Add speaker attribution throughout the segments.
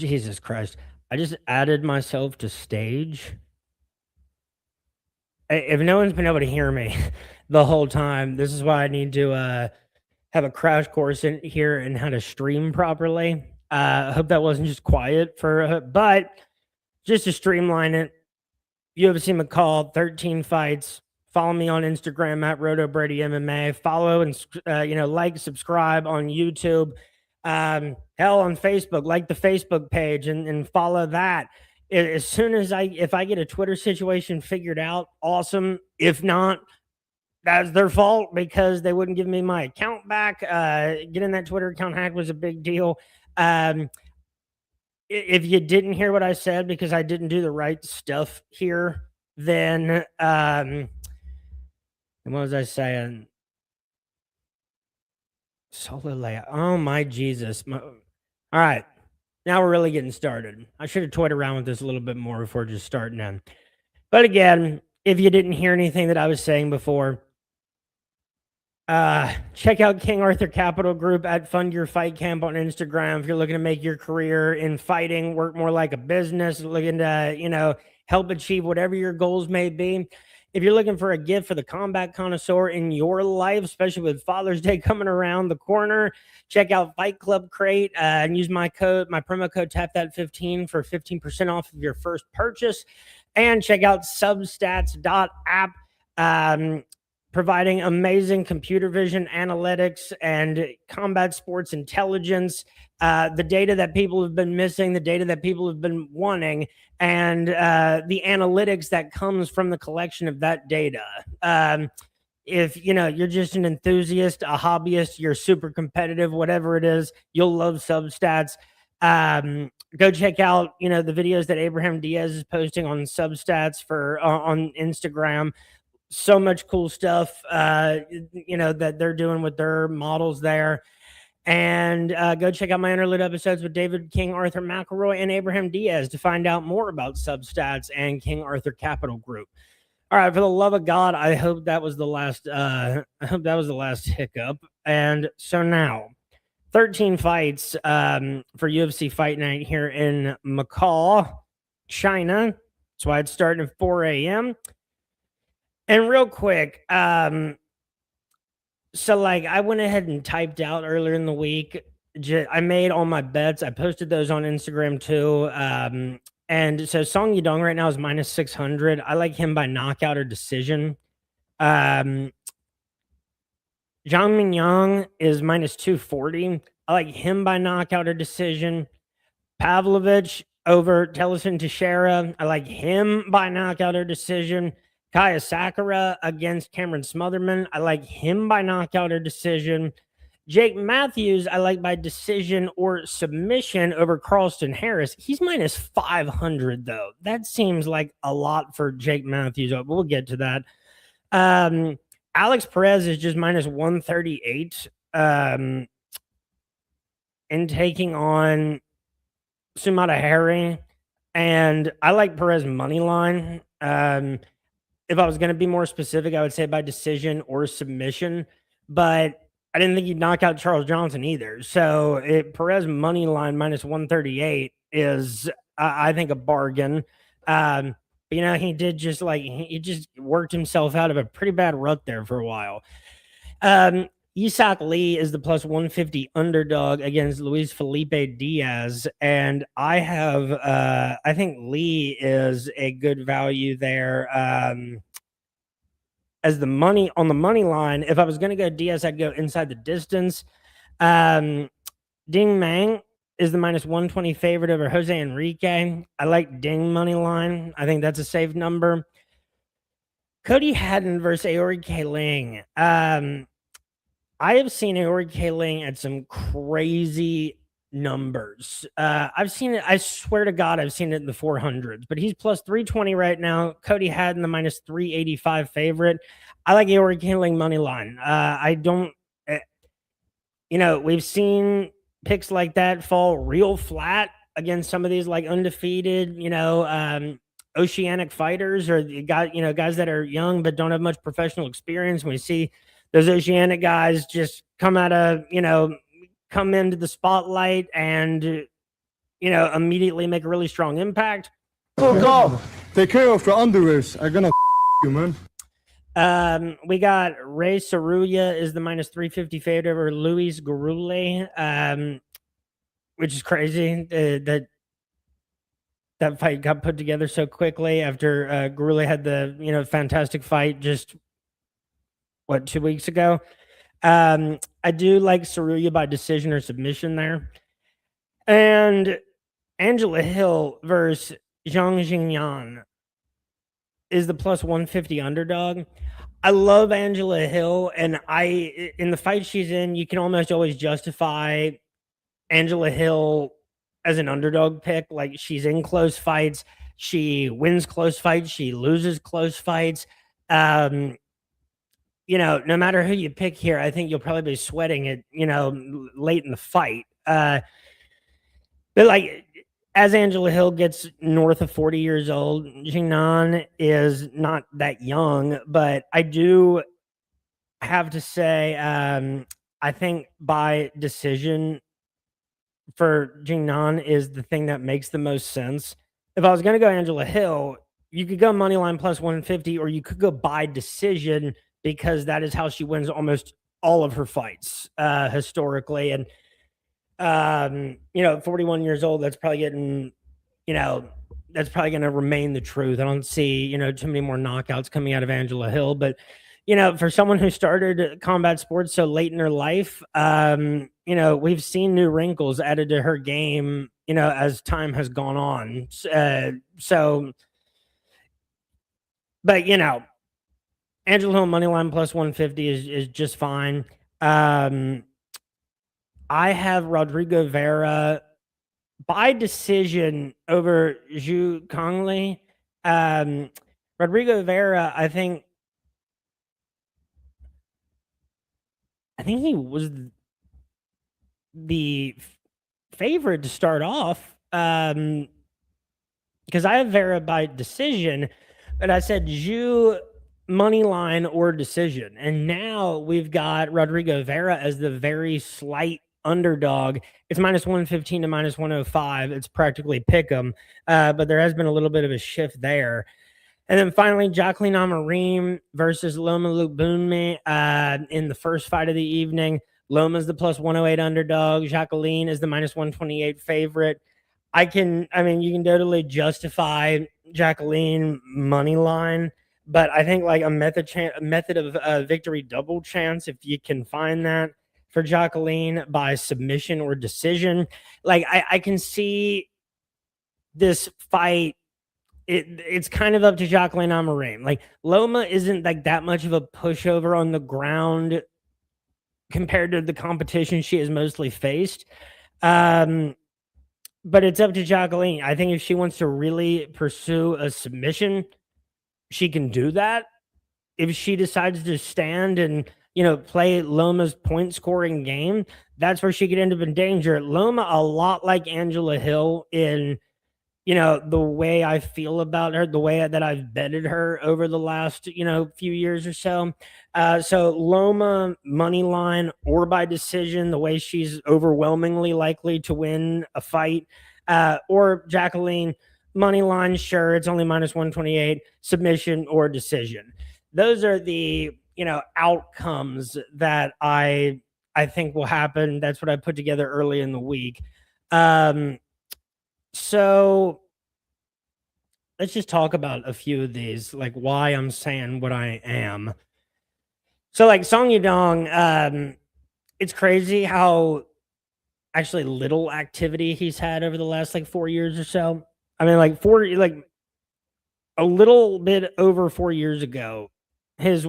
Speaker 1: Jesus Christ. I just added myself to stage. If no one's been able to hear me the whole time, this is why I need to have a crash course in here and how to stream properly. I hope that wasn't just quiet but just to streamline it, UFC Macau, 13 fights. Follow me on Instagram at RotoBrady MMA. Follow and like, subscribe on YouTube. Hell, on Facebook, like the Facebook page and follow that. As soon as if I get a Twitter situation figured out, awesome. If not, that's their fault because they wouldn't give me my account back. Getting that Twitter account hacked was a big deal. If you didn't hear what I said because I didn't do the right stuff here, then what was I saying? Solo layout. Oh my Jesus. All right. Now we're really getting started. I should have toyed around with this a little bit more before just starting in. But again, if you didn't hear anything that I was saying before, check out King Arthur Capital Group at Fund Your Fight Camp on Instagram. If you're looking to make your career in fighting work more like a business, looking to, help achieve whatever your goals may be. If you're looking for a gift for the combat connoisseur in your life, especially with Father's Day coming around the corner, check out Fight Club Crate and use my promo code TAPTHAT15 for 15% off of your first purchase. And check out substats.app. Providing amazing computer vision analytics and combat sports intelligence, the data that people have been missing, the data that people have been wanting, and the analytics that comes from the collection of that data. If you're just an enthusiast, a hobbyist, you're super competitive, whatever it is, you'll love Substats. Go check out the videos that Abraham Diaz is posting on Substats on Instagram. So much cool stuff, that they're doing with their models there. And go check out my interlude episodes with David King, Arthur McElroy, and Abraham Diaz to find out more about Substats and King Arthur Capital Group. All right, for the love of God, I hope that was the last. I hope that was the last hiccup. And so now, 13 fights for UFC Fight Night here in Macau, China. That's why it's starting at 4 a.m. And real quick, I went ahead and typed out earlier in the week. I made all my bets. I posted those on Instagram too. And so Song Yudong right now is minus 600. I like him by knockout or decision. Zhang Mingyang is minus 240. I like him by knockout or decision. Pavlovich over Tellison Teixeira. I like him by knockout or decision. Kaya Sakura against Cameron Smotherman. I like him by knockout or decision. Jake Matthews, I like by decision or submission over Carlston Harris. He's minus 500, though. That seems like a lot for Jake Matthews. We'll get to that. Alex Perez is just minus 138 in taking on Sumata Harry. And I like Perez money line. If I was going to be more specific, I would say by decision or submission, but I didn't think he'd knock out Charles Johnson either. So Perez money line minus 138 is, I think, a bargain. But, he did he just worked himself out of a pretty bad rut there for a while. Isak Lee is the plus 150 underdog against Luis Felipe Diaz. And I think Lee is a good value there. As the money on the money line, if I was going to go Diaz, I'd go inside the distance. Ding Mang is the minus 120 favorite over Jose Enrique. I like Ding money line. I think that's a safe number. Cody Haddon versus Aori K-Ling. I have seen Aori K-Ling at some crazy numbers. I've seen it. I swear to God, I've seen it in the 400s, but he's plus 320 right now. Cody Haddon, the minus 385 favorite. I like Aori K-Ling money line. I don't, we've seen picks like that fall real flat against some of these undefeated, oceanic fighters or guys that are young but don't have much professional experience. When we see those oceanic guys just come into the spotlight and immediately make a really strong impact.
Speaker 2: Fuck off. Take care of your underwears. I'm gonna you, man.
Speaker 1: We got Ray Saruya is the minus 350 favorite over Luis Gurule, which is crazy that fight got put together so quickly after Gurule had the fantastic fight just 2 weeks ago. I do like Saruya by decision or submission there, and Angela Hill versus Zhang Jingyan is the plus 150 underdog. I love Angela Hill, and in the fight she's in, you can almost always justify Angela Hill as an underdog pick. Like, she's in close fights, she wins close fights, she loses close fights. No matter who you pick here, I think you'll probably be sweating it, late in the fight. But like, as Angela Hill gets north of 40 years old, Jingnan is not that young, but I do have to say, I think by decision for Jingnan is the thing that makes the most sense. If I was going to go Angela Hill, you could go money line plus 150, or you could go by decision, because that is how she wins almost all of her fights historically. And 41 years old, that's probably getting, that's probably going to remain the truth. I don't see, too many more knockouts coming out of Angela Hill, but for someone who started combat sports so late in her life, we've seen new wrinkles added to her game, as time has gone on. But Angela Hill moneyline plus 150 is just fine. I have Rodrigo Vera by decision over Zhu Kongli. Rodrigo Vera, I think he was the favorite to start off, because I have Vera by decision, but I said Zhu money line or decision, and now we've got Rodrigo Vera as the very slight underdog. It's minus 115 to minus 105. It's practically pick 'em, but there has been a little bit of a shift there. And then finally, Jacqueline Amarim versus Loma Lubunmi in the first fight of the evening. Loma's the plus 108 underdog. Jacqueline is the minus 128 favorite. You can totally justify Jacqueline money line, but I think like a method of victory double chance, if you can find that, for Jacqueline by submission or decision. Like, I can see this fight. It's kind of up to Jacqueline Amarim. Like, Loma isn't like that much of a pushover on the ground compared to the competition she has mostly faced. But it's up to Jacqueline. I think if she wants to really pursue a submission, she can do that. If she decides to stand and play Loma's point scoring game, that's where she could end up in danger. Loma, a lot like Angela Hill in the way I feel about her, the way that I've betted her over the last few years or so. So Loma money line or by decision, the way she's overwhelmingly likely to win a fight, or Jacqueline money line, sure, it's only minus 128, submission or decision. Those are the outcomes that I think will happen. That's what I put together early in the week. So let's just talk about a few of these, like why I'm saying what I am. So like Song Yudong, it's crazy how actually little activity he's had over the last like 4 years or so. I mean, like a little bit over 4 years ago, his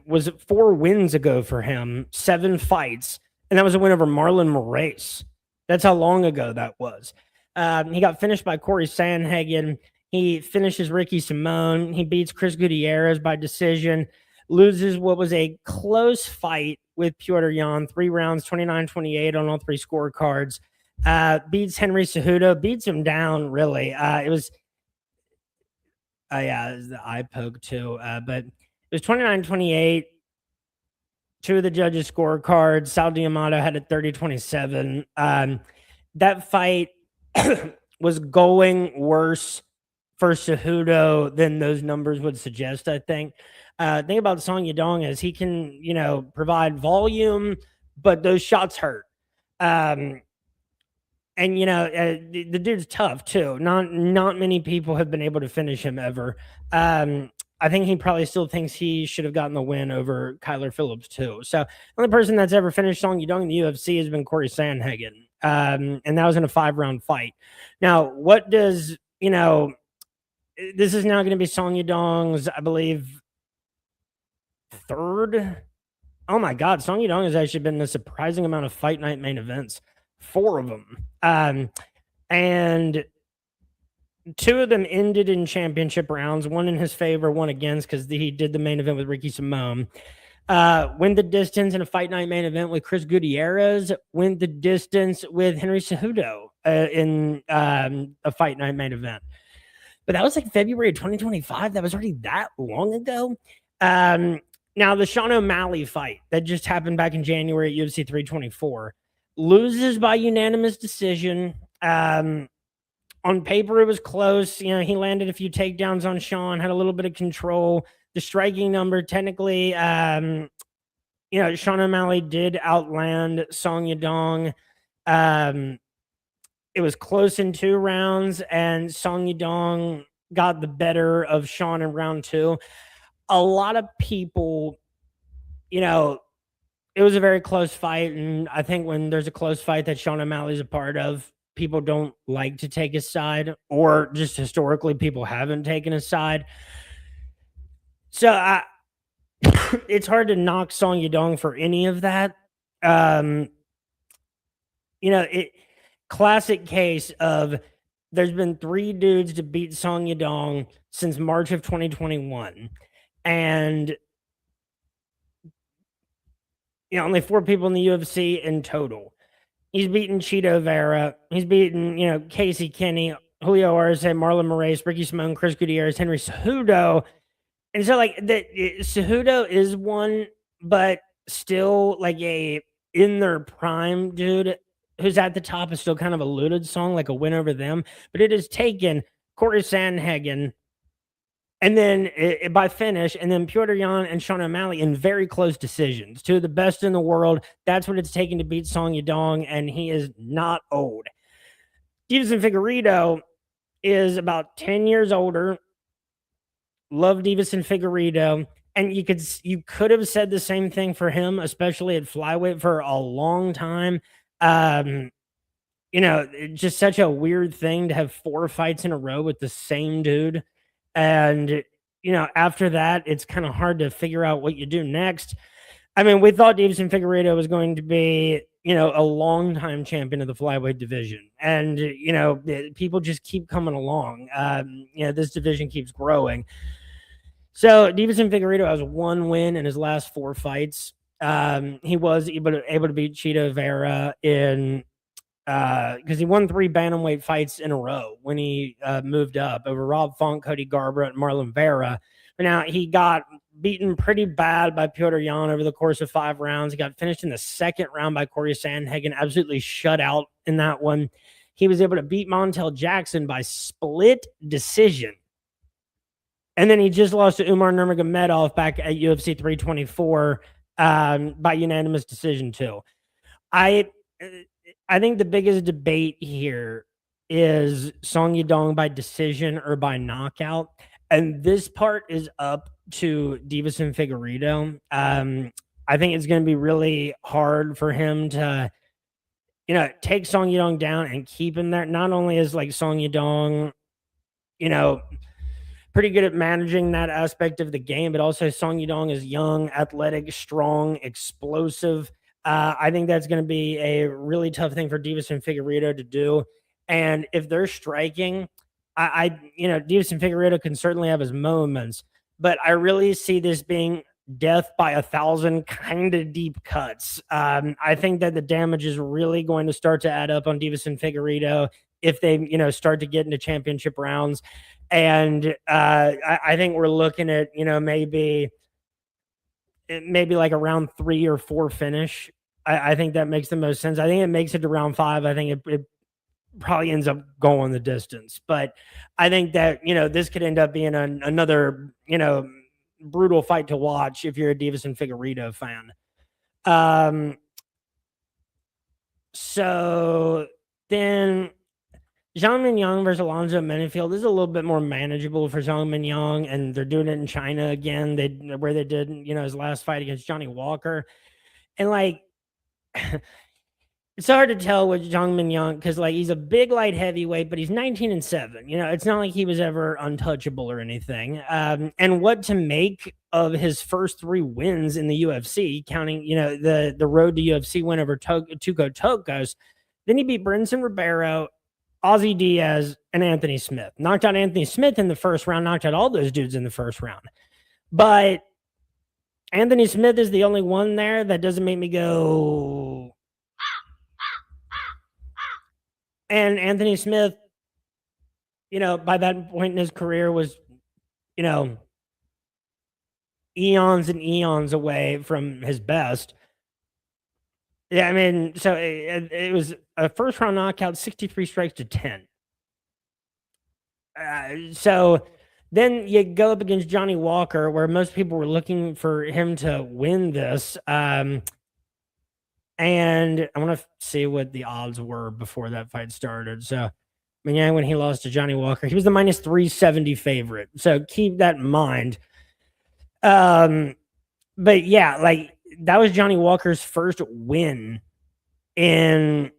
Speaker 1: was 4 wins ago for him, 7 fights, and that was a win over Marlon Moraes. That's how long ago that was. He got finished by Corey Sandhagen. He finishes Ricky Simone. He beats Chris Gutierrez by decision, loses what was a close fight with Piotr Jan, 3 rounds, 29-28 on all 3 scorecards. Beats Henry Cejudo, beats him down, really. It was the eye poke too. But it was 29-28. 2 of the judges' scorecards. Sal D'Amato had a 30-27. That fight was going worse for Cejudo than those numbers would suggest, I think. Thing about Song Yadong is he can, provide volume, but those shots hurt. Um, and the dude's tough too. Not many people have been able to finish him ever. I think he probably still thinks he should have gotten the win over Kyler Phillips too. So the only person that's ever finished Song Yadong in the UFC has been Corey Sandhagen, and that was in a 5-round fight. Now, what does this is now going to be Song Yadong's, I believe, third. Oh my God, Song Yadong has actually been in a surprising amount of fight night main events, 4 of them. And 2 of them ended in championship rounds, one in his favor, one against, because he did the main event with Ricky Simone. Went the distance in a fight night main event with Chris Gutierrez, went the distance with Henry Cejudo in a fight night main event. But that was like February of 2025. That was already that long ago. Now, the Sean O'Malley fight that just happened back in January at UFC 324 loses by unanimous decision. On paper, it was close. He landed a few takedowns on Sean, had a little bit of control. The striking number, technically, Sean O'Malley did outland Song Yadong. It was close in 2 rounds, and Song Yadong got the better of Sean in round 2. A lot of people, it was a very close fight, and I think when there's a close fight that Sean O'Malley's a part of, people don't like to take his side, or just historically people haven't taken his side. So it's hard to knock Song Yadong for any of that. Classic case of there's been 3 dudes to beat Song Yadong since March of 2021. And only 4 people in the UFC in total. He's beaten Cheeto Vera. He's beaten, Casey Kenny, Julio Arce, Marlon Moraes, Ricky Simone, Chris Gutierrez, Henry Cejudo. And so, Cejudo is one, but still like a in their prime dude who's at the top is still kind of a looted song, like a win over them. But it has taken Corey Sandhagen, and then by finish, and then Piotr Jan and Sean O'Malley in very close decisions. 2 of the best in the world. That's what it's taken to beat Song Yadong, and he is not old. Deiveson Figueiredo is about 10 years older. Love Deiveson Figueiredo. And you could have said the same thing for him, especially at flyweight for a long time. Just such a weird thing to have 4 fights in a row with the same dude. And, after that, it's kind of hard to figure out what you do next. I mean, we thought Deiveson Figueiredo was going to be, a longtime champion of the flyweight division. And, people just keep coming along. This division keeps growing. So Deiveson Figueiredo has 1 win in his last 4 fights. He was able to beat Cheeto Vera in because he won 3 bantamweight fights in a row when he moved up over Rob Font, Cody Garbrandt, and Marlon Vera. But now he got beaten pretty bad by Piotr Jan over the course of 5 rounds. He got finished in the 2nd round by Corey Sandhagen, absolutely shut out in that one. He was able to beat Montel Jackson by split decision. And then he just lost to Umar Nurmagomedov back at UFC 324 by unanimous decision too. I think the biggest debate here is Song Yadong by decision or by knockout. And this part is up to Deiveson Figueiredo. I think it's going to be really hard for him to, take Song Yadong down and keep him there. Not only is Song Yadong, pretty good at managing that aspect of the game, but also Song Yadong is young, athletic, strong, explosive. I think that's going to be a really tough thing for Deiveson Figueiredo to do. And if they're striking, Deiveson Figueiredo can certainly have his moments, but I really see this being death by 1,000 kind of deep cuts. I think that the damage is really going to start to add up on Deiveson Figueiredo if they, start to get into championship rounds. And I think we're looking at, maybe like a round 3 or 4 finish. I think that makes the most sense. I think it makes it to round 5. I think probably ends up going the distance. But I think that, this could end up being another, brutal fight to watch if you're a Divas and Figueiredo fan. So then Zhang Mingyang versus Alonzo Menifield is a little bit more manageable for Zhang Mingyang, and they're doing it in China again. Where they did, his last fight against Johnny Walker, and like it's hard to tell with Zhang Mingyang because he's a big light heavyweight, but he's 19-7. It's not like he was ever untouchable or anything. And what to make of his first 3 wins in the UFC, counting the road to UFC win over Tuco Tokos. Then he beat Brinson Ribeiro, Ozzy Diaz, and Anthony Smith. Knocked out Anthony Smith in the first round, knocked out all those dudes in the first round. But Anthony Smith is the only one there that doesn't make me go. And Anthony Smith, by that point in his career was, eons and eons away from his best. Yeah, I mean, so it was a first round knockout, 63 strikes to 10. So then you go up against Johnny Walker, where most people were looking for him to win this. And I want to see what the odds were before that fight started. So, when he lost to Johnny Walker, he was the minus 370 favorite. So keep that in mind. But yeah, that was Johnny Walker's first win in,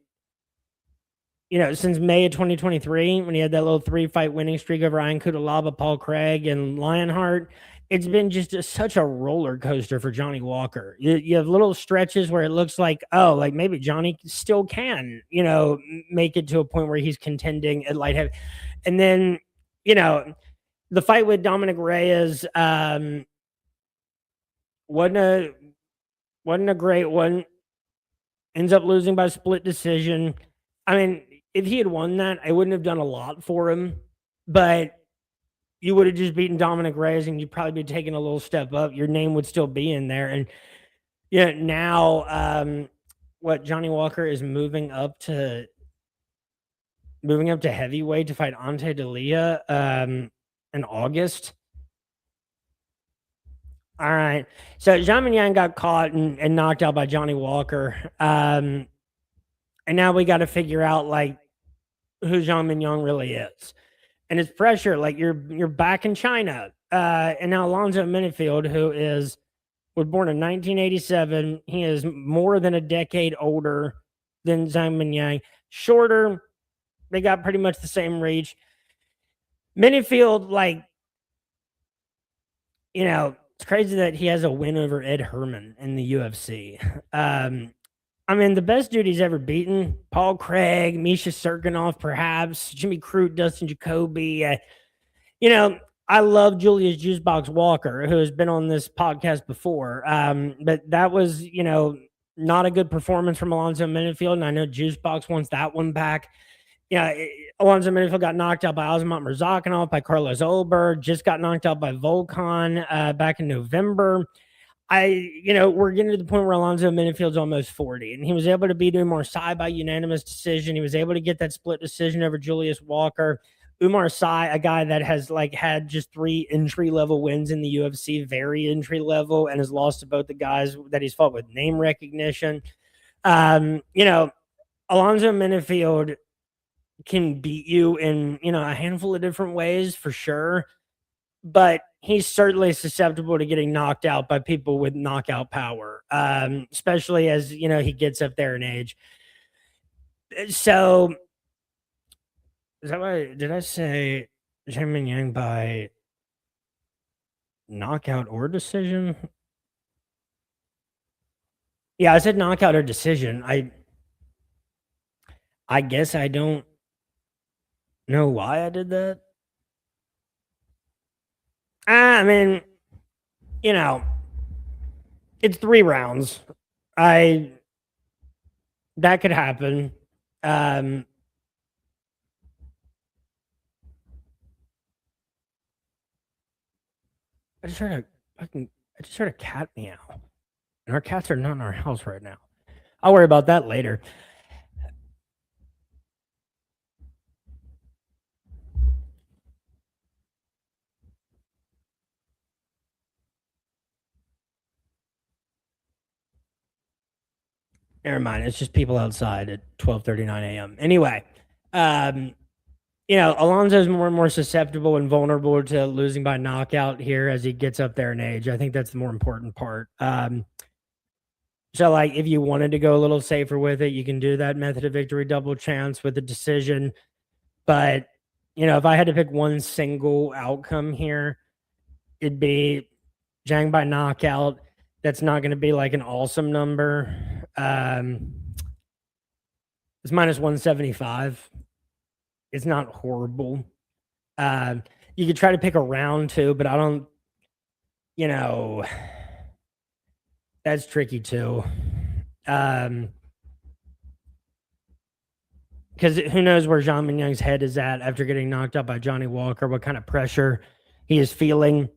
Speaker 1: since May of 2023, when he had that little 3-fight winning streak over Ian Cutelaba, Paul Craig, and Lionheart. It's been just such a roller coaster for Johnny Walker. You have little stretches where it looks like, maybe Johnny still can, make it to a point where he's contending at light heavy. And then, the fight with Dominic Reyes wasn't a great one. Ends up losing by split decision. I mean, if he had won that, I wouldn't have done a lot for him, but you would have just beaten Dominic Reyes and you'd probably be taking a little step up. Your name would still be in there. And now Johnny Walker is moving up to heavyweight to fight Ante D'Elia in August. All right. So Zhang Mingyang got caught and knocked out by Johnny Walker. And now we got to figure out who Zhang Mingyang really is. And it's pressure. You're back in China. And now Alonzo Menifield, who was born in 1987. He is more than a decade older than Zhang Mingyang. Shorter. They got pretty much the same reach. Menifield, it's crazy that he has a win over Ed Herman in the UFC. The best dude he's ever beaten, Paul Craig, Misha Serkinov, perhaps, Jimmy Crute, Dustin Jacoby. I love Julius Juicebox Walker, who has been on this podcast before. But that was, not a good performance from Alonzo Menifield, and I know Juicebox wants that one back. Alonzo Menifield got knocked out by Azamat Murzakanov, by Carlos Olberg, just got knocked out by Volkan back in November. We're getting to the point where Alonzo Menifield's almost 40, and he was able to beat Umar Sy by unanimous decision. He was able to get that split decision over Julius Walker. Umar Sy, a guy that has had just 3 entry-level wins in the UFC, very entry-level, and has lost to both the guys that he's fought with name recognition. Alonzo Menifield can beat you in, a handful of different ways for sure, but he's certainly susceptible to getting knocked out by people with knockout power, especially as, he gets up there in age. So, is that why, did I say Zhang Mingyang by knockout or decision? Yeah, I said knockout or decision. I guess I don't know why I did that. It's 3 rounds. That could happen. I just heard a cat meow. And our cats are not in our house right now. I'll worry about that later. Never mind. It's just people outside at 12:39 a.m. Anyway, Alonzo's more and more susceptible and vulnerable to losing by knockout here as he gets up there in age. I think that's the more important part. So, like, if you wanted to go a little safer with it, you can do that method of victory double chance with a decision. But, if I had to pick one single outcome here, it'd be Zhang by knockout. That's not going to be like an awesome number. It's minus 175. It's not horrible. You could try to pick a round too, but I don't, that's tricky too. Because who knows where Zhang Mingyang's head is at after getting knocked out by Johnny Walker, what kind of pressure he is feeling.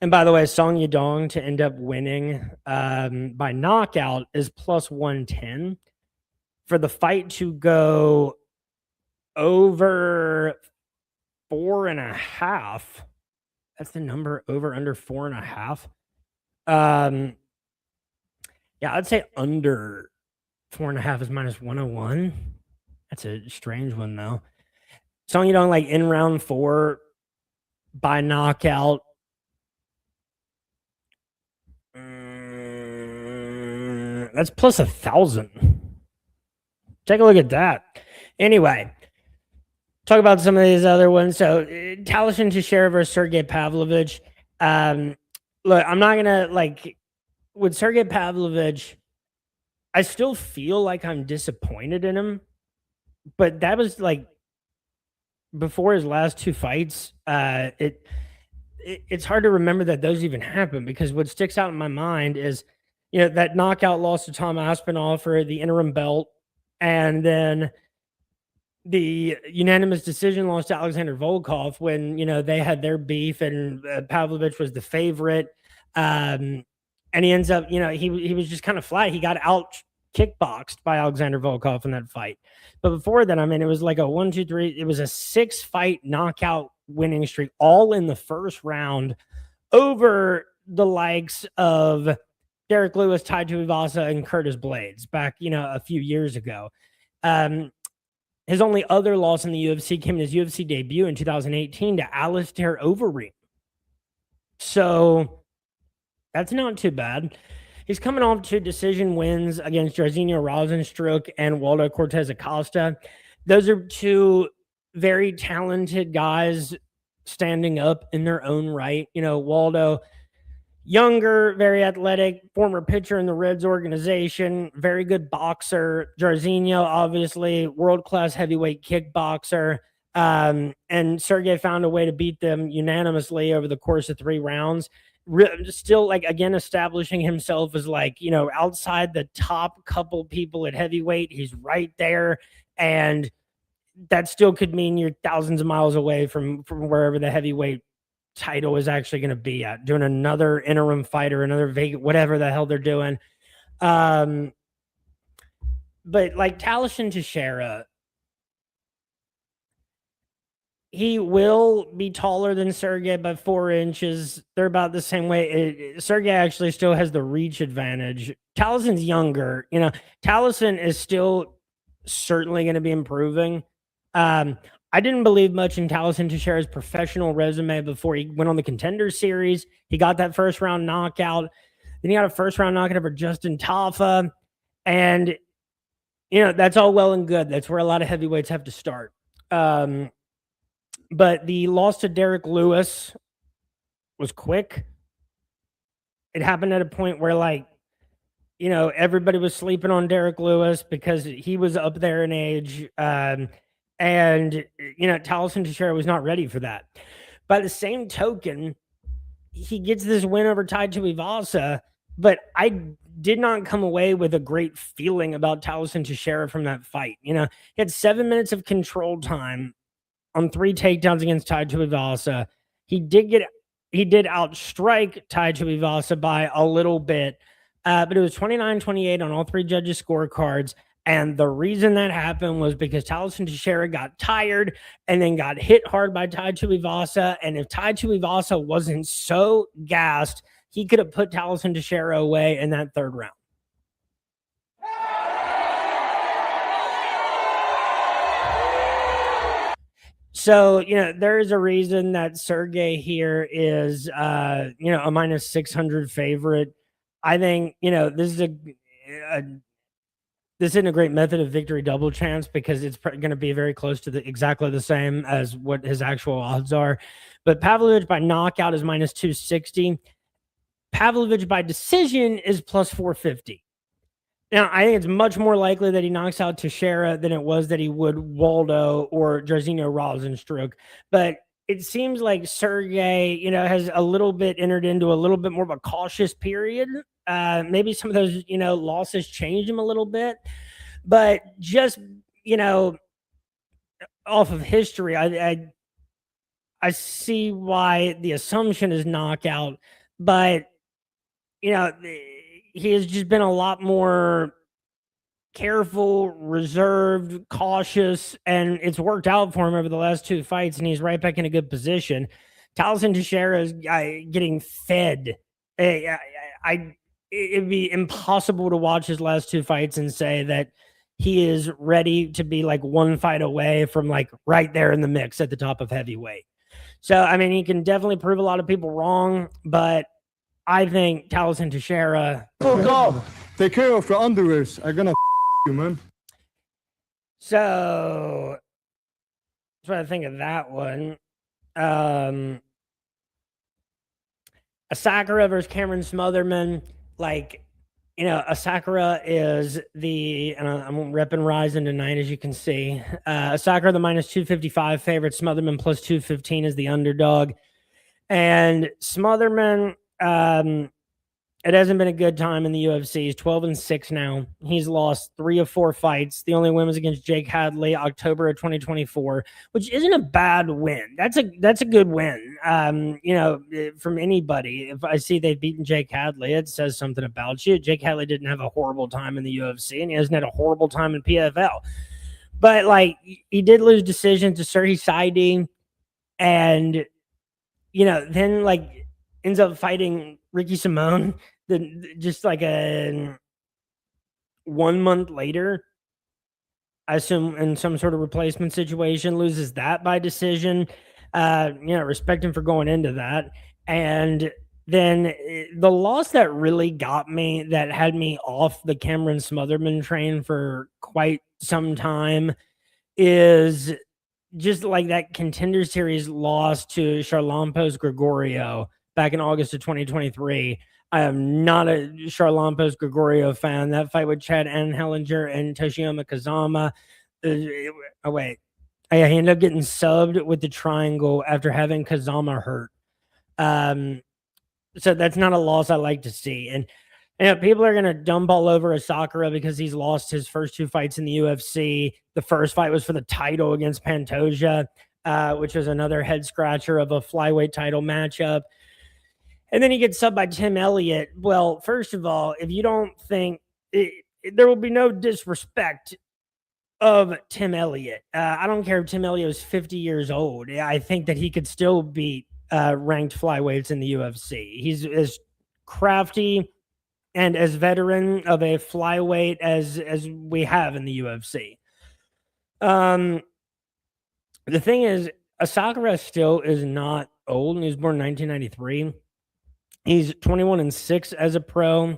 Speaker 1: And by the way, Song Yadong to end up winning by knockout is plus 110. For the fight to go over 4.5, that's the number, over under 4.5. Yeah, I'd say under 4.5 is minus 101. That's a strange one though. Song Yadong, like in round 4 by knockout. That's plus 1,000. Take a look at that. Anyway, talk about some of these other ones. So, Talashin Teixeira versus Sergey Pavlovich. Look, I'm not gonna with Sergey Pavlovich. I still feel like I'm disappointed in him, but that was like before his last 2 fights. It's hard to remember that those even happened because what sticks out in my mind is, that knockout loss to Tom Aspinall for the interim belt, and then the unanimous decision loss to Alexander Volkov when, they had their beef and Pavlovich was the favorite. And he ends up, he was just kind of flat. He got out kickboxed by Alexander Volkov in that fight. But before that, it was like a 1, 2, 3. It was a 6-fight knockout winning streak, all in the first round over the likes of Derek Lewis, Tai Tuivasa, and Curtis Blades back, a few years ago. His only other loss in the UFC came in his UFC debut in 2018 to Alistair Overeem. So that's not too bad. He's coming off 2 decision wins against Jairzinho Rozenstruik and Waldo Cortez Acosta. Those are 2 very talented guys standing up in their own right. Waldo, younger, very athletic, former pitcher in the Reds organization, very good boxer. Jairzinho, obviously, world-class heavyweight kickboxer. And Sergey found a way to beat them unanimously over the course of 3 rounds. Still, again, establishing himself as outside the top couple people at heavyweight. He's right there. And that still could mean you're thousands of miles away from wherever the heavyweight title is actually going to be at, doing another interim fight or another whatever the hell they're doing. But Talashin Teixeira, he will be taller than Sergey by 4 inches. They're about the same way. Sergey actually still has the reach advantage. Talashin's younger. Talashin is still certainly going to be improving. I didn't believe much in Talashin Teixeira's professional resume before he went on the Contender Series. He got that first-round knockout. Then he got a first-round knockout over Justin Tafa. And, that's all well and good. That's where a lot of heavyweights have to start. But the loss to Derek Lewis was quick. It happened at a point where, everybody was sleeping on Derek Lewis because he was up there in age. And, Talashin Teixeira was not ready for that. By the same token, he gets this win over Tai Tuivasa, but I did not come away with a great feeling about Talashin Teixeira from that fight. He had 7 minutes of control time on 3 takedowns against Tai Tuivasa. He did outstrike Tai Tuivasa by a little bit, but it was 29-28 on all 3 judges' scorecards. And the reason that happened was because Talashin Teixeira got tired and then got hit hard by Tai Tuivasa. And if Tai Tuivasa wasn't so gassed, he could have put Taliesin Teixeira away in that third round. So, there is a reason that Sergey here is, a minus 600 favorite. I think, this is this isn't a great method of victory double chance because it's going to be very close to exactly the same as what his actual odds are. But Pavlovich by knockout is minus 260. Pavlovich by decision is plus 450. Now, I think it's much more likely that he knocks out Teixeira than it was that he would Waldo or Jairzinho Rozenstruik. But it seems like Sergey, has a little bit entered into a little bit more of a cautious period. Maybe some of those, losses changed him a little bit. But just, off of history, I see why the assumption is knockout. But, he has just been a lot more careful, reserved, cautious, and it's worked out for him over the last two fights, and he's right back in a good position. Taliesin Teixeira is getting fed. It'd be impossible to watch his last two fights and say that he is ready to be like one fight away from like right there in the mix at the top of heavyweight. So, I mean, he can definitely prove a lot of people wrong, but I think Taliesin Teixeira.
Speaker 2: Fuck off. Take care of your underwears. I'm gonna you, man.
Speaker 1: So, that's what I think of that one. Asakura versus Cameron Smotherman. Like, Asakura is and I'm repping Ryzen tonight, as you can see. Asakura, the minus 255 favorite. Smotherman plus 215 is the underdog. And Smotherman, it hasn't been a good time in the UFC. He's 12-6 now. He's lost 3 of 4 fights. The only win was against Jake Hadley, October of 2024, which isn't a bad win. That's a good win. From anybody. If I see they've beaten Jake Hadley, it says something about you. Jake Hadley didn't have a horrible time in the UFC, and he hasn't had a horrible time in PFL. But like, he did lose decision to Serhi Saidi, and then like ends up fighting Ricky Simone. Then just like 1 month later, I assume in some sort of replacement situation, loses that by decision. Respect him for going into that. And then the loss that really got me, that had me off the Cameron Smotherman train for quite some time, is just like that Contender Series loss to Charlampos Gregorio back in August of 2023. I am not a Charlampos Gregorio fan. That fight with Chad Anhelinger and Toshiyama Kazama. I ended up getting subbed with the triangle after having Kazama hurt. So that's not a loss I like to see. And people are going to dump all over Asakura because he's lost his first 2 fights in the UFC. The first fight was for the title against Pantoja, which was another head scratcher of a flyweight title matchup. And then he gets subbed by Tim Elliott. Well, first of all, if you don't think there will be no disrespect of Tim Elliott. I don't care if Tim Elliott is 50 years old. I think that he could still beat ranked flyweights in the UFC. He's as crafty and as veteran of a flyweight as we have in the UFC. The thing is, Asakura still is not old, and he was born in 1993. He's 21-6 as a pro,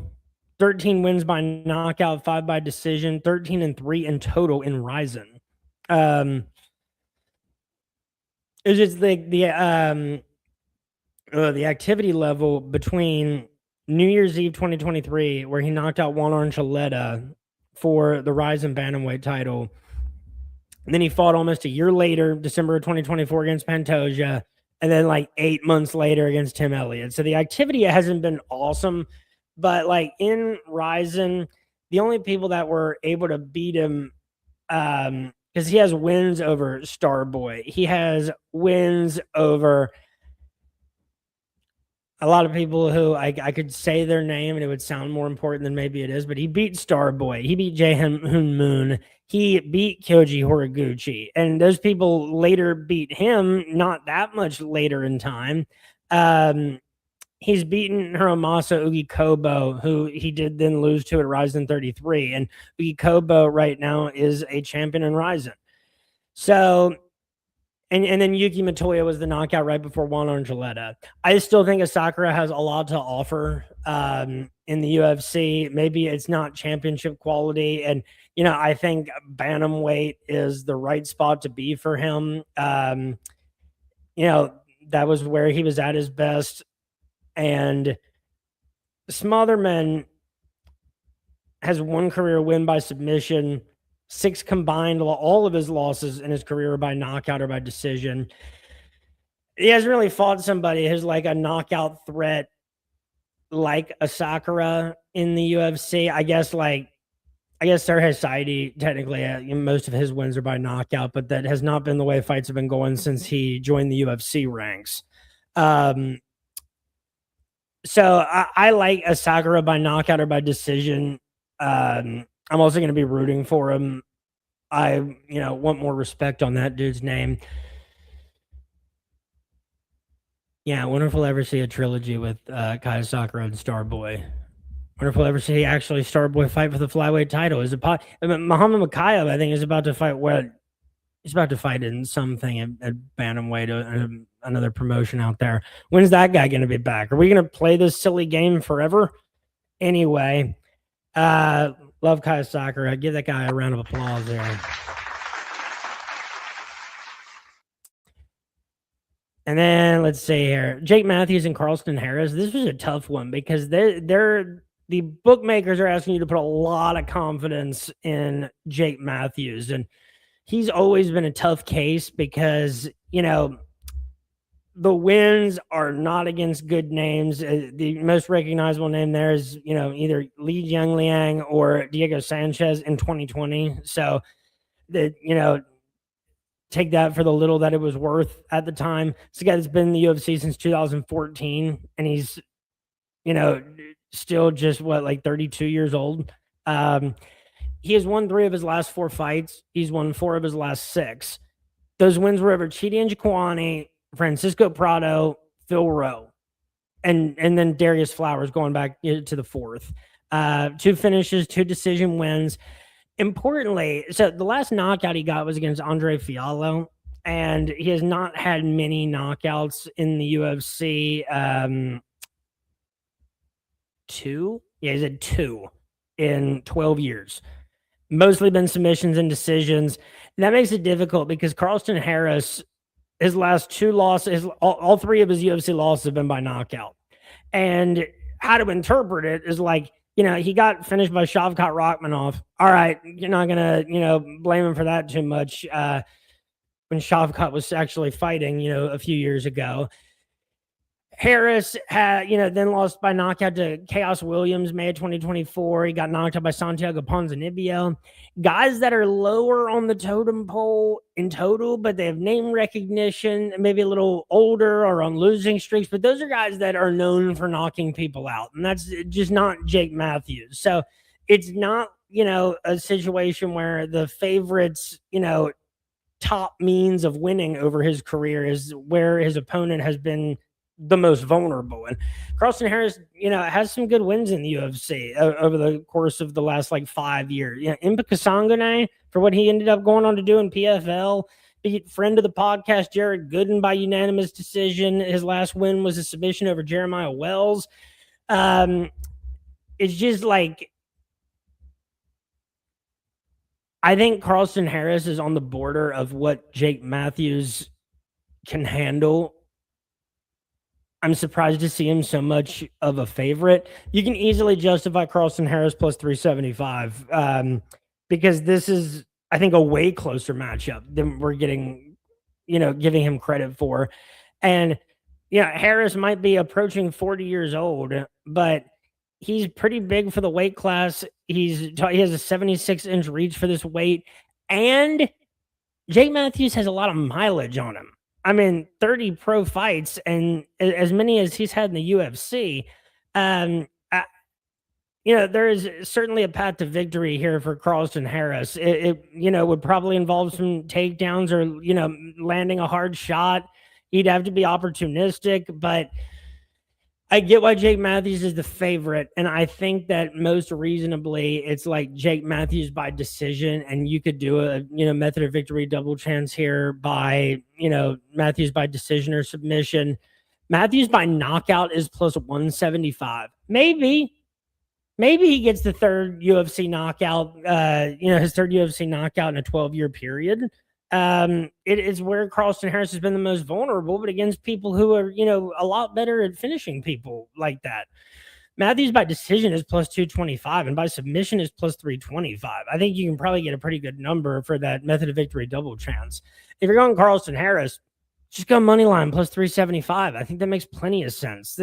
Speaker 1: 13 wins by knockout, 5 by decision, 13-3 in total in Ryzen. It's just like the activity level between New Year's Eve 2023, where he knocked out Juan Archuleta for the Ryzen bantamweight title, and then he fought almost a year later, December of 2024, against Pantoja, and then like 8 months later against Tim Elliott. So the activity hasn't been awesome, but like in Ryzen, the only people that were able to beat him, because he has wins over Starboy, he has wins over a lot of people who I could say their name and it would sound more important than maybe it is, but he beat Starboy, he beat Jae-Hoon Moon, he beat Kyoji Horiguchi, and those people later beat him not that much later in time. he's beaten Hiromasa Ugikobo, who he did then lose to at Ryzen 33. And Ugikobo right now is a champion in Ryzen. So, and then Yuki Matoya was the knockout right before Juan Archuleta. I still think Asakura has a lot to offer in the UFC. Maybe it's not championship quality. And, I think bantamweight is the right spot to be for him. That was where he was at his best. And Smotherman has one career win by submission, 6 combined, all of his losses in his career are by knockout or by decision. He hasn't really fought somebody who's like a knockout threat like Asakura in the UFC. I guess Sergey Saidi, technically, most of his wins are by knockout, but that has not been the way fights have been going since he joined the UFC ranks. So I like Asakura by knockout or by decision. I'm also going to be rooting for him. I, want more respect on that dude's name. Yeah, I wonder if we'll ever see a trilogy with Kai Sakura and Starboy. I wonder if we'll ever see actually Starboy fight for the flyweight title. Is it Muhammad Makayev, I think, is about to fight he's about to fight in something at bantamweight, another promotion out there. When's that guy going to be back? Are we going to play this silly game forever? Anyway, love Kai Sakura. Give that guy a round of applause there. And then let's see here. Jake Matthews and Carlston Harris. This was a tough one because the bookmakers are asking you to put a lot of confidence in Jake Matthews. And he's always been a tough case because, the wins are not against good names. The most recognizable name there is, either Li Jiangliang or Diego Sanchez in 2020. So take that for the little that it was worth at the time. It's a guy that's been in the UFC since 2014, and he's, still just 32 years old. He has won 3 of his last 4 fights. He's won 4 of his last 6. Those wins were over Chidi Njokuani, Francisco Prado, Phil Rowe, and then Darius Flowers going back to the 4th. 2 finishes, 2 decision wins. Importantly, so the last knockout he got was against Andre Fiallo, and he has not had many knockouts in the UFC. 2? Yeah, he's had 2 in 12 years. Mostly been submissions and decisions. And that makes it difficult because Carlston Harris, his last 2 losses, all 3 of his UFC losses have been by knockout. And how to interpret it is he got finished by Shavkat Rakhmonov. All right, you're not going to, blame him for that too much when Shavkat was actually fighting, a few years ago. Harris had, then lost by knockout to Chaos Williams, May of 2024. He got knocked out by Santiago Ponzinibbio. Guys that are lower on the totem pole in total, but they have name recognition, maybe a little older or on losing streaks. But those are guys that are known for knocking people out. And that's just not Jake Matthews. So it's not, a situation where the favorites, top means of winning over his career is where his opponent has been the most vulnerable. And Carlston Harris, has some good wins in the UFC over the course of the last 5 years. Impa Kasangane, for what he ended up going on to do in PFL, beat friend of the podcast Jared Gooden by unanimous decision. His last win was a submission over Jeremiah Wells. It's just I think Carlston Harris is on the border of what Jake Matthews can handle. I'm surprised to see him so much of a favorite. You can easily justify Carlston Harris plus 375 because this is, I think, a way closer matchup than we're getting, giving him credit for. And, Harris might be approaching 40 years old, but he's pretty big for the weight class. He has a 76-inch reach for this weight. And Jake Matthews has a lot of mileage on him. 30 pro fights and as many as he's had in the UFC. There is certainly a path to victory here for Carlston Harris. It would probably involve some takedowns or, landing a hard shot. He'd have to be opportunistic, but I get why Jake Matthews is the favorite, and I think that most reasonably it's like Jake Matthews by decision, and you could do a method of victory double chance here by Matthews by decision or submission. Matthews by knockout is plus 175. Maybe he gets the third UFC knockout, his third UFC knockout in a 12-year period. It is where Carlston Harris has been the most vulnerable, but against people who are, a lot better at finishing people like that. Matthews by decision is plus 225, and by submission is plus 325. I think you can probably get a pretty good number for that method of victory double chance. If you're going Carlston Harris, just go money line plus 375. I think that makes plenty of sense.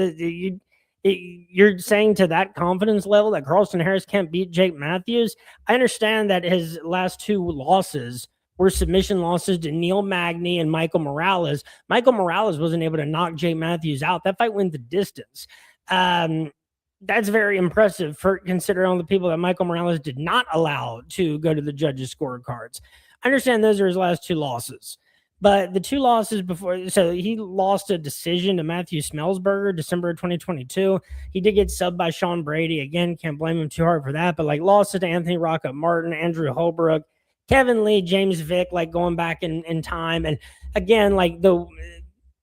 Speaker 1: You're saying to that confidence level that Carlston Harris can't beat Jake Matthews. I understand that his last two losses were submission losses to Neil Magny and Michael Morales. Michael Morales wasn't able to knock Jake Matthews out. That fight went the distance. That's very impressive for considering all the people that Michael Morales did not allow to go to the judges' scorecards. I understand those are his last two losses. But the two losses before, so he lost a decision to Matthew Smellsberger, December of 2022. He did get subbed by Sean Brady. Again, can't blame him too hard for that. But losses to Anthony Rocco Martin, Andrew Holbrook, Kevin Lee, James Vick, going back in time. And again,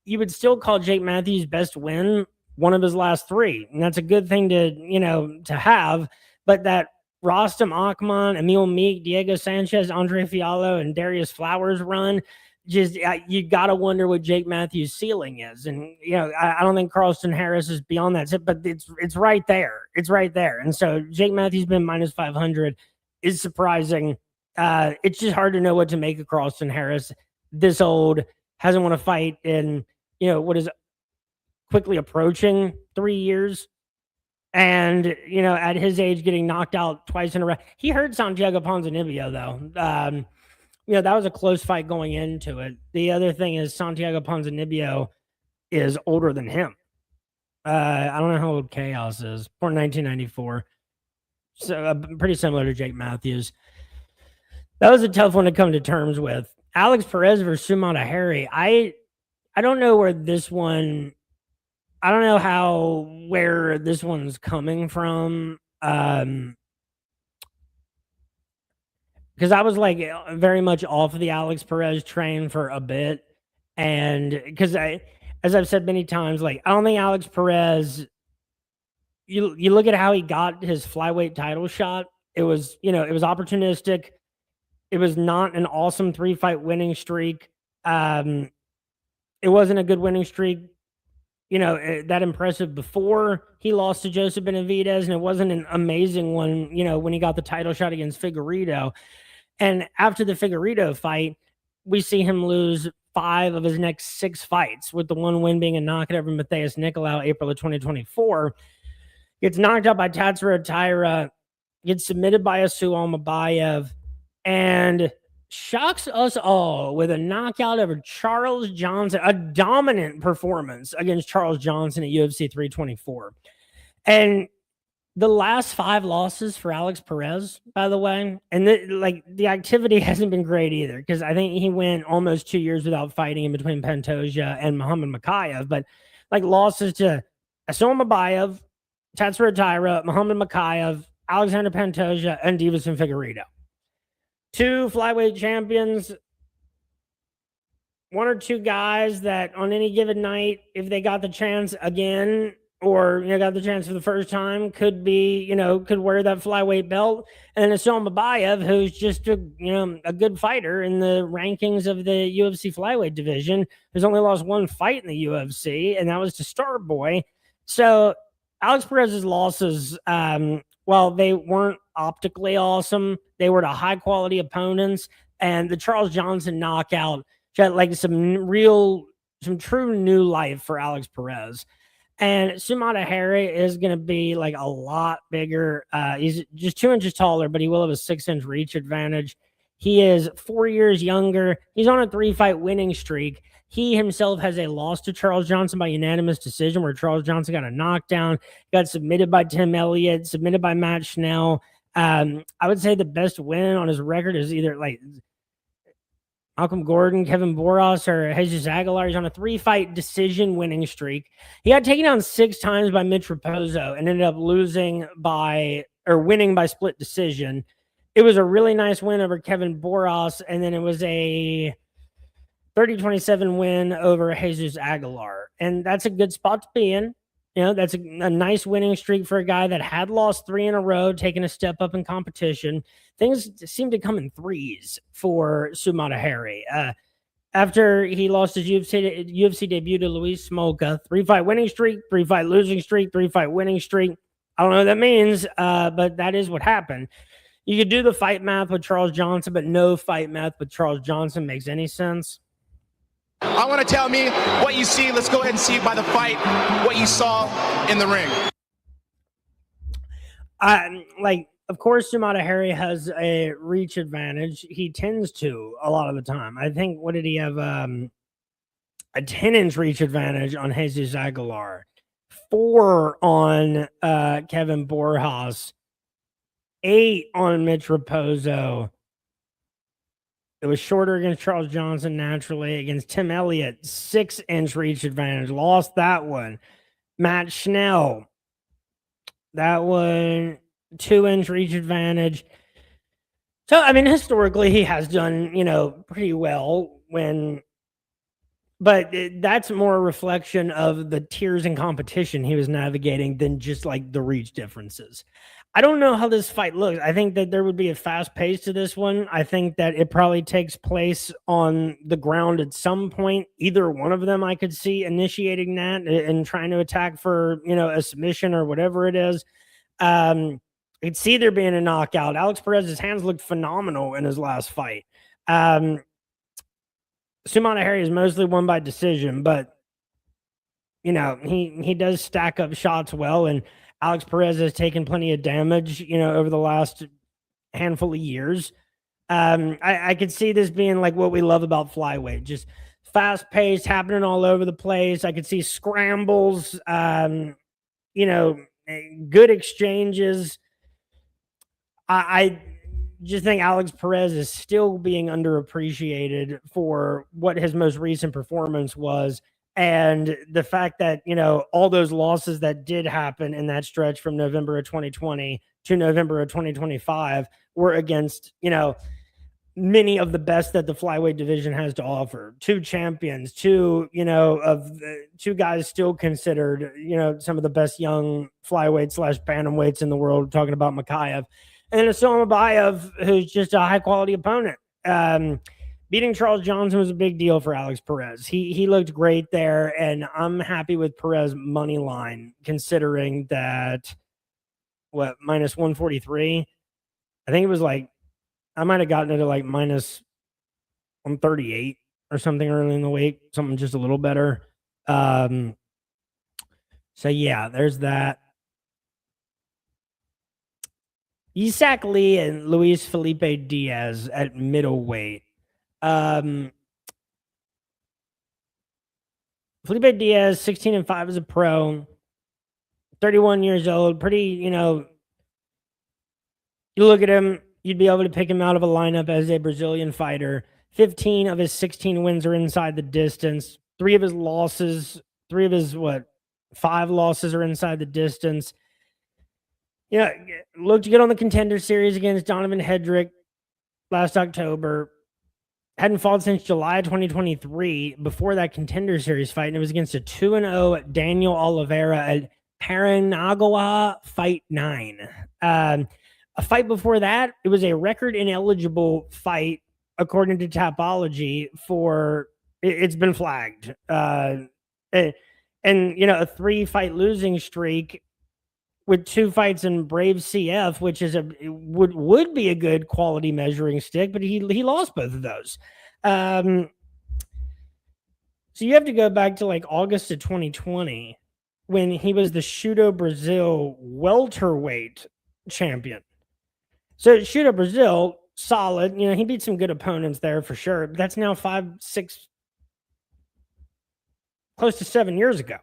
Speaker 1: you would still call Jake Matthews' best win one of his last three. And that's a good thing to have. But that Rostam Akhman, Emil Meek, Diego Sanchez, Andre Fiallo, and Darius Flowers run, just you got to wonder what Jake Matthews' ceiling is. And, I don't think Carlston Harris is beyond that, but it's right there. It's right there. And so Jake Matthews been minus 500 is surprising. It's just hard to know what to make of Carlston Harris. This old, hasn't won a fight in, what is quickly approaching 3 years. And, at his age, getting knocked out twice in a row. He hurt Santiago Ponzinibbio, though. That was a close fight going into it. The other thing is Santiago Ponzinibbio is older than him. I don't know how old Chaos is. Born 1994. So pretty similar to Jake Matthews. That was a tough one to come to terms with. Alex Perez versus Sumata Harry. I don't know where this one... I don't know where this one's coming from. Because I was very much off of the Alex Perez train for a bit. And because as I've said many times, I don't think Alex Perez, you look at how he got his flyweight title shot. It was, it was opportunistic. It was not an awesome 3-fight winning streak. It wasn't a good winning streak, that impressive before he lost to Joseph Benavidez, and it wasn't an amazing one, when he got the title shot against Figueiredo. And after the Figueiredo fight, we see him lose 5 of his next 6 fights, with the one win being a knockout over Matheus Nicolau, April of 2024. Gets knocked out by Tatsuro Taira, gets submitted by Asu Almabayev, and shocks us all with a knockout over Charles Johnson, a dominant performance against Charles Johnson at UFC 324. And the last 5 losses for Alex Perez, by the way, and the activity hasn't been great either, because I think he went almost 2 years without fighting in between Pantoja and Muhammad Makayev. But losses to Asu Almabayev, Tatsuro Taira, Muhammad Makayev, Alexander Pantoja, and Deiveson Figueiredo. 2 flyweight champions, 1 or 2 guys that on any given night, if they got the chance again, or got the chance for the first time, could be, could wear that flyweight belt. And then Asu Almabayev, who's just a good fighter in the rankings of the UFC flyweight division, who's only lost 1 fight in the UFC, and that was to Starboy. So Alex Perez's losses, while they weren't optically awesome, they were to high quality opponents. And the Charles Johnson knockout had some true new life for Alex Perez. And Sumata Harry is going to be a lot bigger. He's just 2 inches taller, but he will have a 6-inch reach advantage. He is 4 years younger. He's on a 3-fight winning streak. He himself has a loss to Charles Johnson by unanimous decision, where Charles Johnson got a knockdown, got submitted by Tim Elliott, submitted by Matt Schnell. I would say the best win on his record is either Malcolm Gordon, Kevin Boras, or Jesus Aguilar. He's on a 3-fight decision winning streak. He got taken down 6 times by Mitch Raposo and ended up winning by split decision. It was a really nice win over Kevin Boras, and then it was a 30-27 win over Jesus Aguilar. And that's a good spot to be in. That's a nice winning streak for a guy that had lost 3 in a row, taking a step up in competition. Things seem to come in threes for Sumata Hari. After he lost his UFC debut to Luis Smolka, 3-fight winning streak, 3-fight losing streak, 3-fight winning streak. I don't know what that means, but that is what happened. You could do the fight math with Charles Johnson, but no fight math with Charles Johnson makes any sense.
Speaker 3: I want to tell me what you see. Let's go ahead and see by the fight what you saw in the ring.
Speaker 1: Of course, Sumata Hari has a reach advantage. He tends to a lot of the time. I think, what did he have? A 10-inch reach advantage on Jesus Aguilar, 4 on Kevin Borjas, 8 on Mitch Raposo. It was shorter against Charles Johnson naturally. Against Tim Elliott, 6-inch reach advantage. Lost that one. Matt Schnell, that one, 2-inch reach advantage. So, I mean, historically, he has done, pretty well but that's more a reflection of the tiers in competition he was navigating than just like the reach differences. I don't know how this fight looks. I think that there would be a fast pace to this one. I think that it probably takes place on the ground at some point. Either one of them I could see initiating that and trying to attack for, a submission or whatever it is. I could see there being a knockout. Alex Perez's hands looked phenomenal in his last fight. Sumata Hari is mostly won by decision, but he does stack up shots well, and Alex Perez has taken plenty of damage, over the last handful of years. I could see this being like what we love about flyweight, just fast paced, happening all over the place. I could see scrambles, good exchanges. I just think Alex Perez is still being underappreciated for what his most recent performance was. And the fact that, all those losses that did happen in that stretch from November of 2020 to November of 2025 were against, many of the best that the flyweight division has to offer. 2 champions, 2 guys still considered, some of the best young flyweights / bantamweights in the world, talking about Makayev. And Asoma Bayev, who's just a high-quality opponent. Beating Charles Johnson was a big deal for Alex Perez. He looked great there, and I'm happy with Perez money line, considering that, minus 143? I think it was I might have gotten it at minus 138 or something early in the week, something just a little better. So yeah, there's that. Isaac Lee and Luis Felipe Diaz at middleweight. Felipe Diaz, 16-5 as a pro, 31 years old, pretty, you look at him, you'd be able to pick him out of a lineup as a Brazilian fighter. 15 of his 16 wins are inside the distance. 3 of his 5 losses are inside the distance. Looked good on the Contender Series against Donovan Hedrick last October. Hadn't fought since July 2023 before that Contender Series fight, and it was against a 2-0 Daniel Oliveira at Paranagua Fight 9. A fight before that, it was a record ineligible fight, according to Tapology, it's been flagged. And a 3-fight losing streak with 2 fights in Brave CF, which is would be a good quality measuring stick, but he lost both of those. So you have to go back to August of 2020 when he was the Shooto Brazil welterweight champion. So Shooto Brazil, solid. He beat some good opponents there for sure. But that's now 5, 6, close to 7 years ago.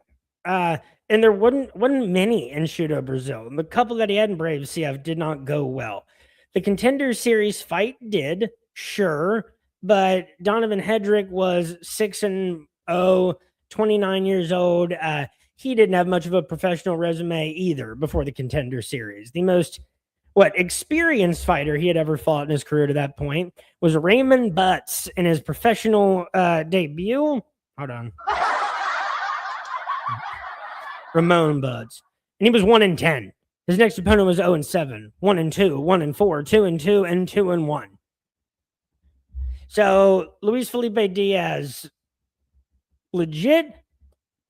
Speaker 1: And there wasn't many in Shooto Brazil. The couple that he had in Brave CF did not go well. The Contender Series fight did, sure. but Donovan Hedrick was 6-0, 29 years old. He didn't have much of a professional resume either before the Contender Series. The most experienced fighter he had ever fought in his career to that point was Raymond Butts in his professional debut. Hold on. Ramon Butts. And he was 1-10. His next opponent was 0-7, 1-2, 1-4, 2-2, and 2-1. So Luis Felipe Diaz, legit.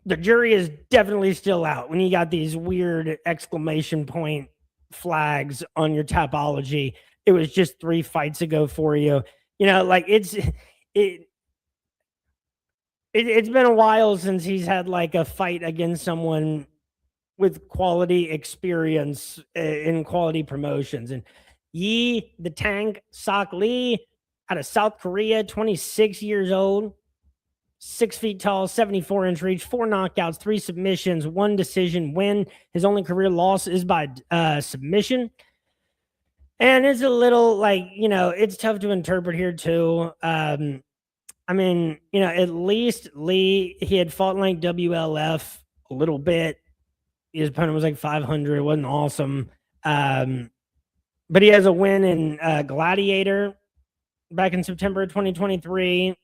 Speaker 1: The jury is definitely still out when you got these weird exclamation point flags on your Tapology. It was just 3 fights ago for you. Like it's been a while since he's had like a fight against someone with quality experience in quality promotions. And Yi the Tank Sok Lee out of South Korea, 26 years old, 6 feet tall, 74-inch reach, 4 knockouts, 3 submissions, 1 decision win. His only career loss is by submission. And it's a little it's tough to interpret here too. At least Lee, he had fought in like WLF a little bit. His opponent was like 500. It wasn't awesome. But he has a win in Gladiator back in September of 2023.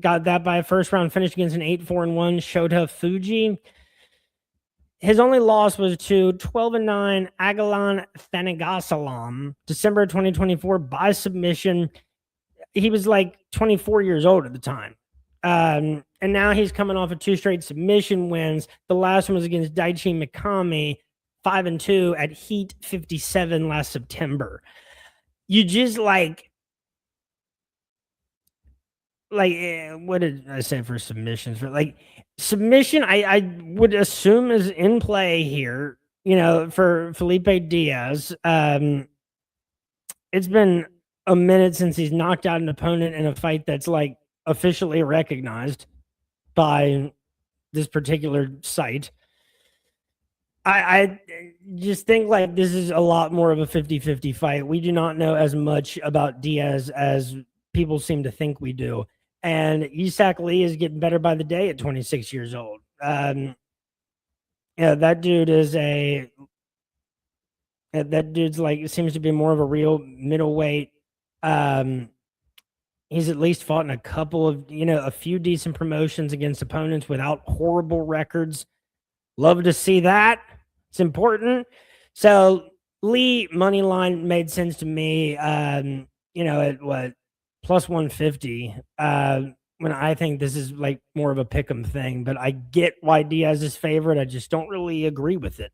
Speaker 1: Got that by a first-round finish against an 8-4-1 Shota Fuji. His only loss was to 12-9 Agalan Thanagosalam, December of 2024 by submission. He was like 24 years old at the time. And now he's coming off of 2 straight submission wins. The last one was against Daichi Mikami, 5-2 at Heat 57 last September. You just what did I say for submissions? For submission, I would assume is in play here, for Felipe Diaz. It's been a minute since he's knocked out an opponent in a fight that's like officially recognized by this particular site. I just think like this is a lot more of a 50-50 fight. We do not know as much about Diaz as people seem to think we do. And Isak Lee is getting better by the day at 26 years old. That dude is that dude's seems to be more of a real middleweight. He's at least fought in a couple of, a few decent promotions against opponents without horrible records. Love to see that. It's important. So Lee money line made sense to me. At what? Plus 150, when I think this is like more of a pick'em thing, but I get why Diaz is favorite. I just don't really agree with it.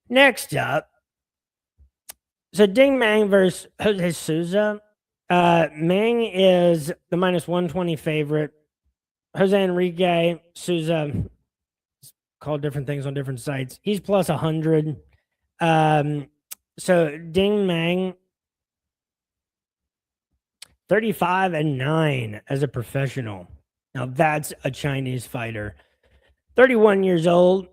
Speaker 1: Next up, so Ding Mang versus Jose Souza. Mang is the minus 120 favorite. Jose Enrique Souza, called different things on different sites. He's plus 100. So Ding Mang, 35-9 as a professional. Now that's a Chinese fighter. 31 years old.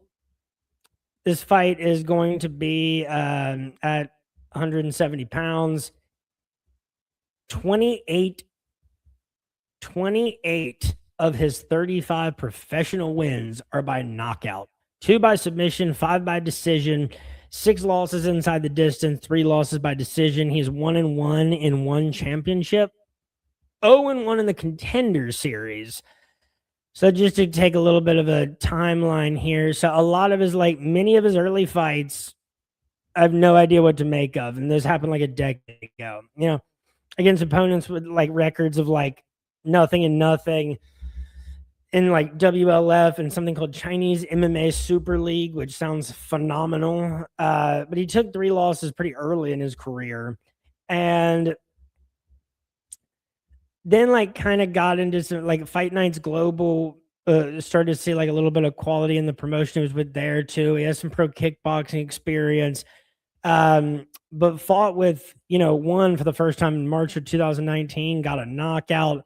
Speaker 1: This fight is going to be at 170 pounds. 28 of his 35 professional wins are by knockout. 2 by submission, 5 by decision, 6 losses inside the distance, 3 losses by decision. He's 1-1 in 1 championship. 0-1 in the Contender Series. So just to take a little bit of a timeline here. So a lot of his, many of his early fights, I have no idea what to make of. And this happened like a decade ago, against opponents with records of nothing and nothing in WLF and something called Chinese MMA Super League, which sounds phenomenal. But he took 3 losses pretty early in his career. And then kind of got into some Fight Nights Global, started to see a little bit of quality in the promotion he was with there too. He has some pro kickboxing experience, but fought with, won for the first time in March of 2019, got a knockout,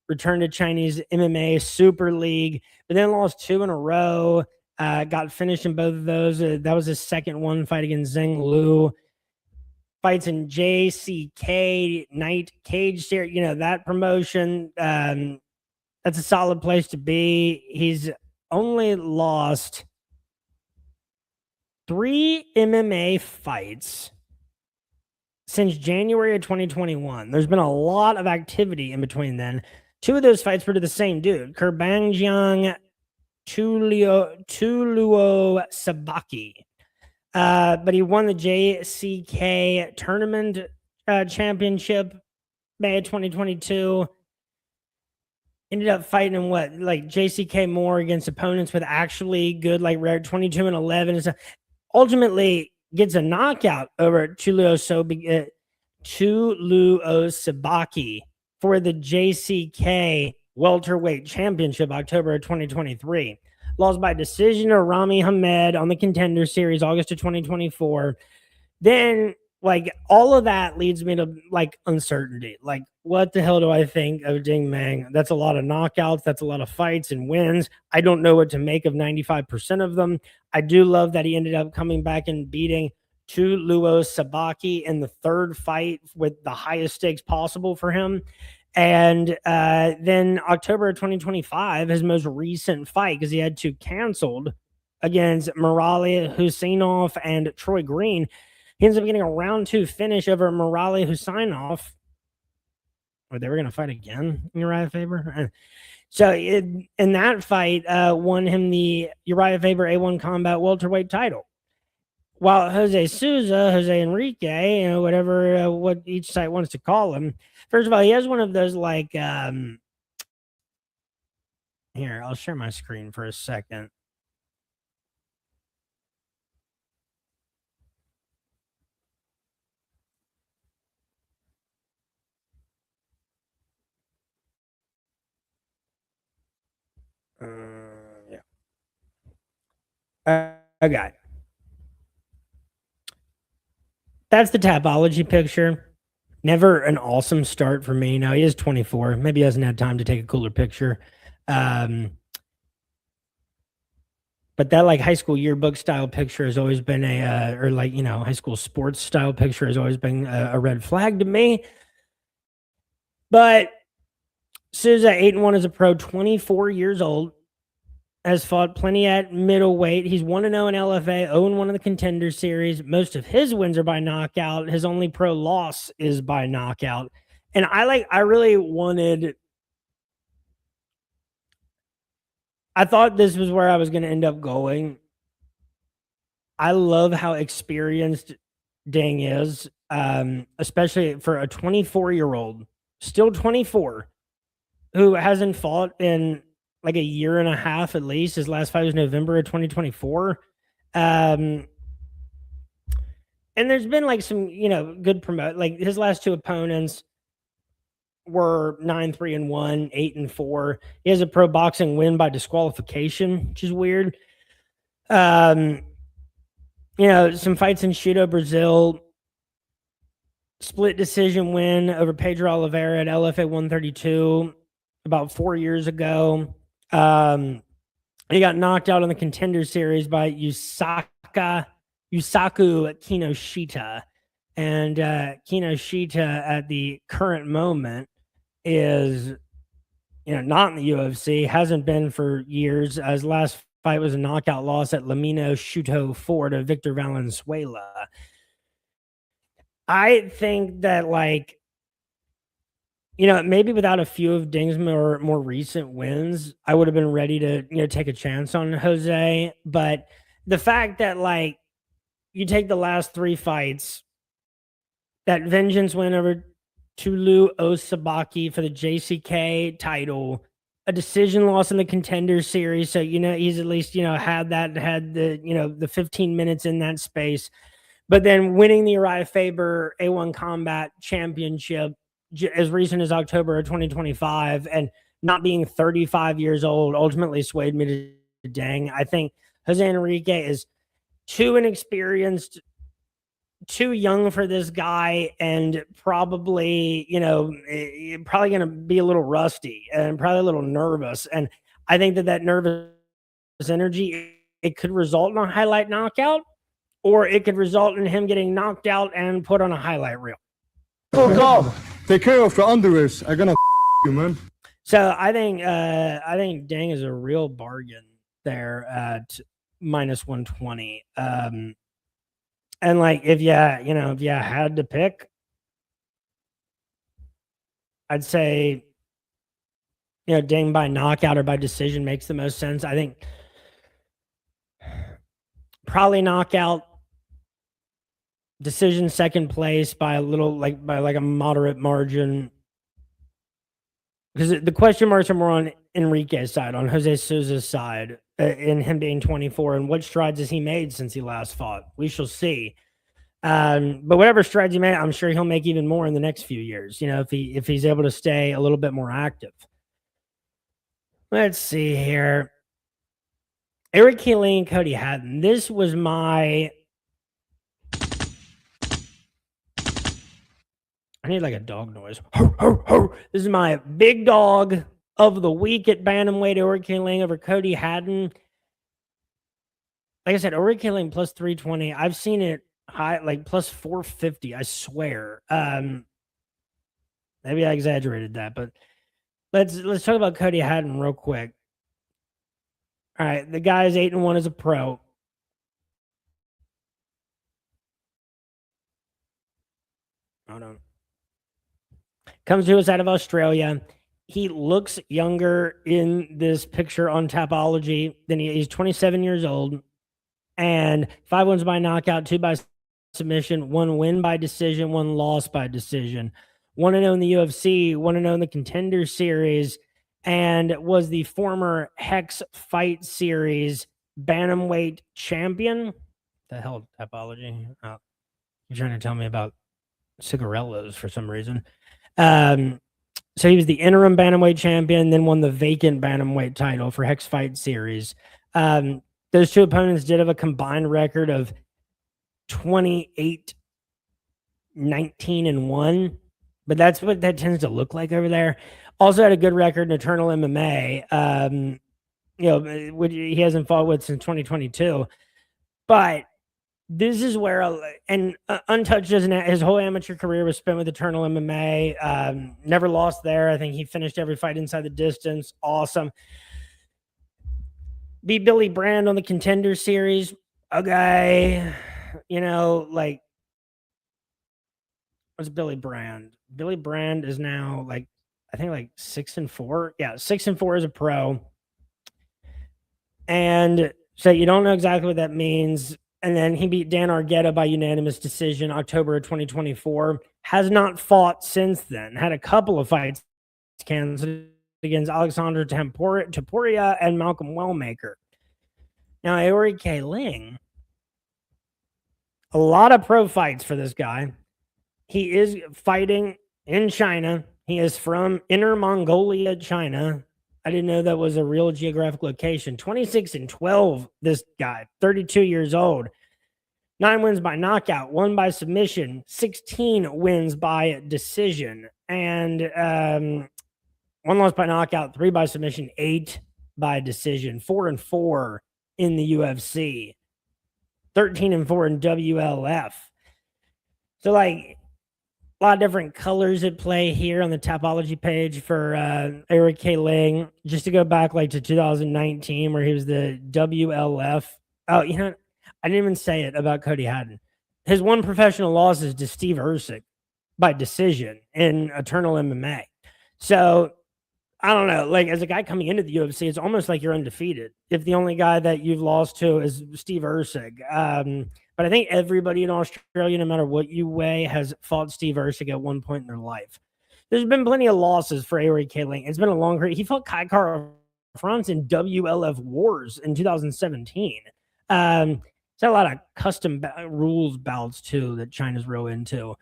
Speaker 1: returned to Chinese MMA Super League, but then lost 2 in a row, got finished in both of those. That was his second one fight against Zheng Lu. fights in JCK Night Cage Series, that promotion. That's a solid place to be. He's only lost 3 MMA fights since January of 2021. There's been a lot of activity in between then. 2 of those fights were to the same dude, Kurbangyang Tuluo Sabaki. But he won the JCK tournament championship May of 2022. Ended up fighting in JCK more against opponents with actually good, rare 22-11. So ultimately gets a knockout over Tuluo Sabaki for the JCK welterweight championship October of 2023. Lost by decision to Rami Hamed on the Contender Series August of 2024. Then all of that leads me to uncertainty. What the hell do I think of Ding Meng? That's a lot of knockouts. That's a lot of fights and wins. I don't know what to make of 95% of them. I do love that he ended up coming back and beating Tuluo Sabaki in the 3rd fight with the highest stakes possible for him. And then October of 2025, his most recent fight, because he had 2 canceled against Murali Husinov and Troy Green. He ends up getting a round 2 finish over Murali Husinov. Or they were going to fight again in Uriah Faber. So in that fight, won him the Uriah Faber A1 Combat welterweight title. While Jose Enrique, whatever what each site wants to call him. First of all, he has one of those here, I'll share my screen for a second. Yeah. Okay. That's the Tapology picture. Never an awesome start for me. Now he is 24. Maybe he hasn't had time to take a cooler picture. But that high school yearbook style picture has always been high school sports style picture has always been a red flag to me. But Souza 8-1 as a pro, 24 years old, has fought plenty at middleweight. He's 1-0 in LFA, 0-1 in the Contender Series. Most of his wins are by knockout. His only pro loss is by knockout. And I really wanted. I thought this was where I was going to end up going. I love how experienced Ding is, especially for a 24-year-old, still 24, who hasn't fought in a year and a half at least. His last fight was November of 2024. And there's been some, good promote. His last 2 opponents were 9-3-1, 8-4. He has a pro boxing win by disqualification, which is weird. Some fights in Shooto, Brazil. Split decision win over Pedro Oliveira at LFA 132 about 4 years ago. He got knocked out in the Contender Series by Yusaku Kinoshita. And Kinoshita at the current moment is, not in the UFC, hasn't been for years. His last fight was a knockout loss at Lamino Shuto 4 to Victor Valenzuela. I think that maybe without a few of Ding's more recent wins, I would have been ready to take a chance on Jose. But the fact that you take the last 3 fights, that vengeance win over Tuluo Sabaki for the JCK title, a decision loss in the Contender Series, so he's at least had the 15 minutes in that space, but then winning the Uriah Faber A1 Combat Championship as recent as October of 2025 and not being 35 years old ultimately swayed me to Ding. I think Jose Enrique is too inexperienced, too young for this guy, and probably, probably going to be a little rusty and probably a little nervous. And I think that nervous energy, it could result in a highlight knockout. or it could result in him getting knocked out and put on a highlight reel.
Speaker 2: Fuck off. Take care of your underwears. I'm gonna you, man.
Speaker 1: So I think Dang is a real bargain there at minus 120. And like if you had to pick, I'd say Dang by knockout or by decision makes the most sense. I think probably knockout, decision second place by a little, by a moderate margin. Because the question marks are more on Enrique's side, on Jose Souza's side, in him being 24, and what strides has he made since he last fought? We shall see. But whatever strides he made, I'm sure he'll make even more in the next few years. If he's able to stay a little bit more active. Let's see here. Eric Keeling and Cody Hatton. This was my. I need like a dog noise. This is my big dog of the week at bantamweight. Eric Keeling over Cody Hatton. Like I said, Eric Keeling plus 320. I've seen it high, like plus 450. I swear. Maybe I exaggerated that, but let's talk about Cody Hatton real quick. All right, the guy is 8-1 as a pro. Hold on. Comes to us out of Australia. He looks younger in this picture on Tapology than he's 27 years old. And 5 wins by knockout, 2 by submission, 1 win by decision, 1 loss by decision. 1-0 in the UFC, 1-0 in the Contender Series, and was the former Hex Fight Series bantamweight champion. The hell, Tapology? Oh, you're trying to tell me about cigarillos for some reason. So he was the interim bantamweight champion, then won the vacant bantamweight title for Hex Fight Series. Those two opponents did have a combined record of 28, 19, and 1, but that's what that tends to look like over there. Also had a good record in Eternal MMA. Which he hasn't fought with since 2022, but this is where Untouched doesn't. His whole amateur career was spent with Eternal MMA. Never lost there. I think he finished every fight inside the distance. Awesome. Beat Billy Brand on the Contender Series. Okay, what's Billy Brand? Billy Brand is now I think 6-4. Yeah, 6-4 as a pro. And so you don't know exactly what that means. And then he beat Dan Argueta by unanimous decision October of 2024. Has not fought since then. Had a couple of fights canceled against Alexander Taporia and Malcolm Wellmaker. Now, Aori K. Ling, a lot of pro fights for this guy. He is fighting in China. He is from Inner Mongolia, China. I didn't know that was a real geographic location. 26-12, this guy, 32 years old. 9 wins by knockout, 1 by submission, 16 wins by decision, and 1 loss by knockout, 3 by submission, 8 by decision, 4-4 in the UFC, 13-4 in WLF. So a lot of different colors at play here on the Tapology page for Eric K. Ling. Just to go back to 2019 where he was the WLF. Oh, I didn't even say it about Cody Hatton. His 1 professional loss is to Steve Ercik by decision in Eternal MMA. So I don't know. As a guy coming into the UFC, it's almost like you're undefeated if the only guy that you've lost to is Steve Ercik. But I think everybody in Australia, no matter what you weigh, has fought Steve Ercik at one point in their life. There's been plenty of losses for Eric K. Ling. It's been a long career. He fought Kai Kara France in WLF Wars in 2017. There's a lot of custom rules bouts, too, that China's real into.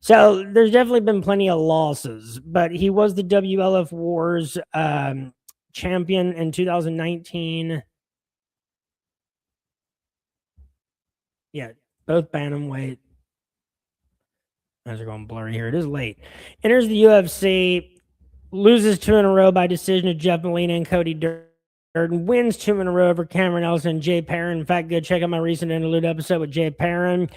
Speaker 1: So there's definitely been plenty of losses, but he was the WLF Wars champion in 2019. Yeah, both bantamweight. As they're going blurry here, it is late. Enters the UFC, loses 2 in a row by decision to Jeff Molina and Cody wins 2 in a row over Cameron Ellison and Jay Perrin. In fact, go check out my recent interlude episode with Jay Perrin.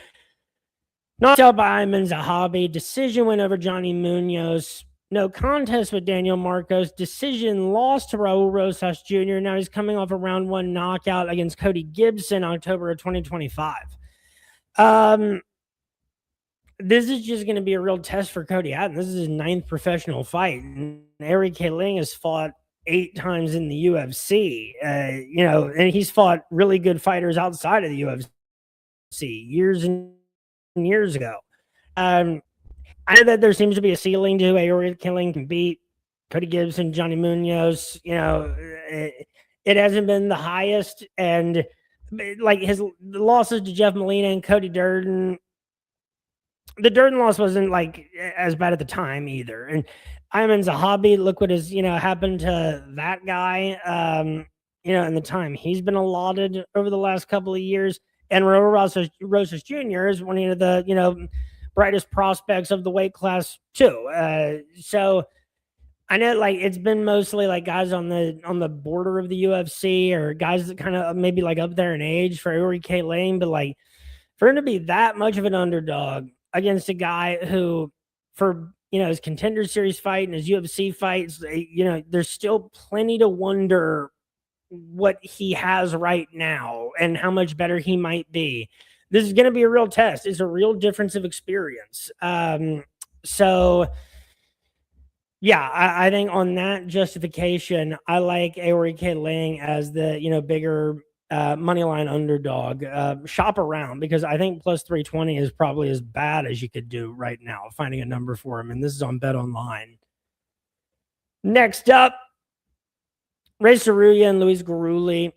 Speaker 1: Knocked out by Ayman Zahabi. Decision win over Johnny Munoz. No contest with Daniel Marcos. Decision loss to Raul Rosas Jr. Now he's coming off a round 1 knockout against Cody Gibson October of 2025. This is just going to be a real test for Cody Hatton. This is his 9th professional fight. And Eric K. Ling has fought 8 times in the UFC, and he's fought really good fighters outside of the UFC years and years ago. I know that there seems to be a ceiling to who Eric K. Ling can beat. Cody Gibson, Johnny Munoz, it hasn't been the highest. And like the losses to Jeff Molina and Cody Durden, the Durden loss wasn't like as bad at the time either. And Ayman Zahabi, look what has, happened to that guy, in the time he's been allotted over the last couple of years. And Raul Rosas Jr. is one of the, brightest prospects of the weight class too. So I know like it's been mostly like guys on the border of the UFC or guys that kind of maybe like up there in age for Eric K. Ling, but like for him to be that much of an underdog against a guy who for his contender series fight and his UFC fights, there's still plenty to wonder what he has right now and how much better he might be. This is going to be a real test. It's a real difference of experience. So yeah, I think on that justification, I like Eric K. Ling as the, bigger moneyline underdog. Shop around because I think plus 320 is probably as bad as you could do right now, finding a number for him. And this is on Bet Online. Next up, Ray Saruya and Luis Garuli.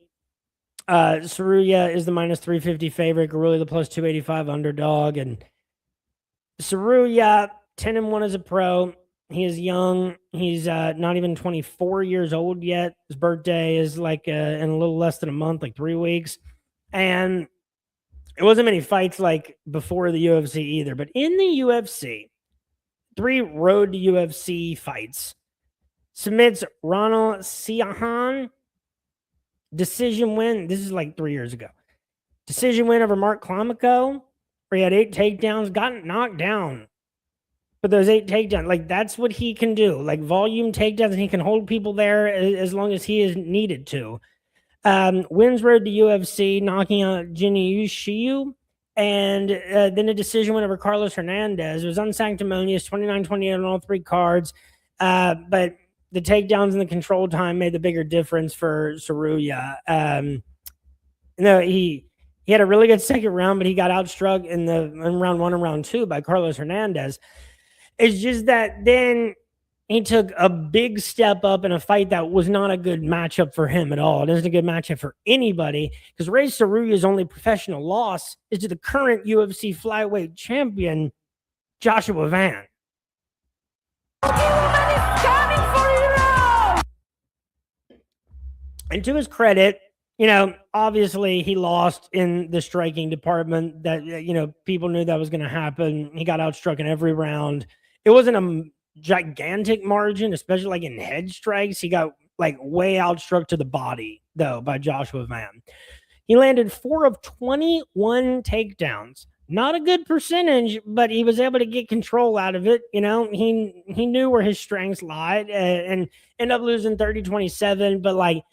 Speaker 1: Saruya is the minus 350 favorite. Garuli the plus 285 underdog. And Saruya, 10-1 as a pro. He is young. He's not even 24 years old yet. His birthday is like in a little less than a month, like 3 weeks. And it wasn't many fights like before the UFC either. But in the UFC, 3 road to UFC fights. Submits Ronald Siahan. Decision win. This is like 3 years ago. Decision win over Mark Klamico, where he had 8 takedowns, got knocked down. But those 8 takedowns, like that's what he can do. Like volume takedowns, and he can hold people there as long as he is needed to. Wins road to UFC, knocking out Jinyu Shiyu. And then a decision win over Carlos Hernandez. It was unsanctimonious, 29-28 on all 3 cards. But the takedowns and the control time made the bigger difference for Saruya. He had a really good second round, but he got outstruck in round 1 and round 2 by Carlos Hernandez. It's just that then he took a big step up in a fight that was not a good matchup for him at all. It isn't a good matchup for anybody because Ray Saruya's only professional loss is to the current UFC flyweight champion, Joshua Van. And to his credit, obviously he lost in the striking department that, people knew that was going to happen. He got outstruck in every round. It wasn't a gigantic margin, especially like in head strikes. He got like way outstruck to the body though by Joshua Van. He landed 4 of 21 takedowns. Not a good percentage, but he was able to get control out of it. He knew where his strengths lied and ended up losing 30-27. But like,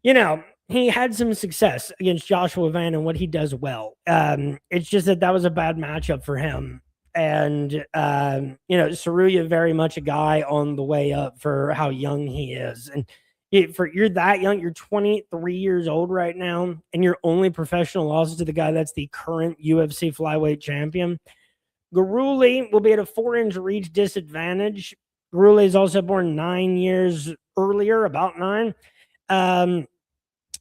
Speaker 1: he had some success against Joshua Van and what he does well. It's just that was a bad matchup for him. And, Saruya very much a guy on the way up for how young he is. And you're that young, you're 23 years old right now, and your only professional loss to the guy that's the current UFC flyweight champion. Garuli will be at a 4-inch reach disadvantage. Garuli is also born 9 years earlier, about 9.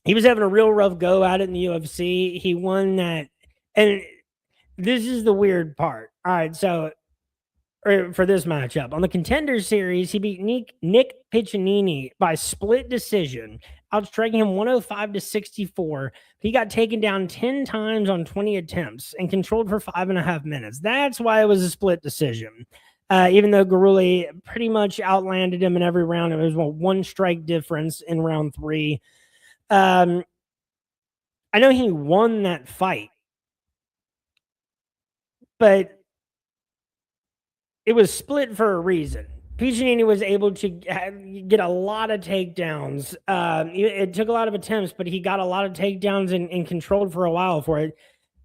Speaker 1: He was having a real rough go at it in the UFC. He won that. And this is the weird part. All right, so for this matchup. On the Contender Series, he beat Nick Piccinini by split decision, outstriking him 105-64. He got taken down 10 times on 20 attempts and controlled for 5.5 minutes. That's why it was a split decision. Even though Garuli pretty much outlanded him in every round. It was one strike difference in round 3. I know he won that fight, but it was split for a reason. Piccinini was able to get a lot of takedowns. It took a lot of attempts, but he got a lot of takedowns and controlled for a while for it.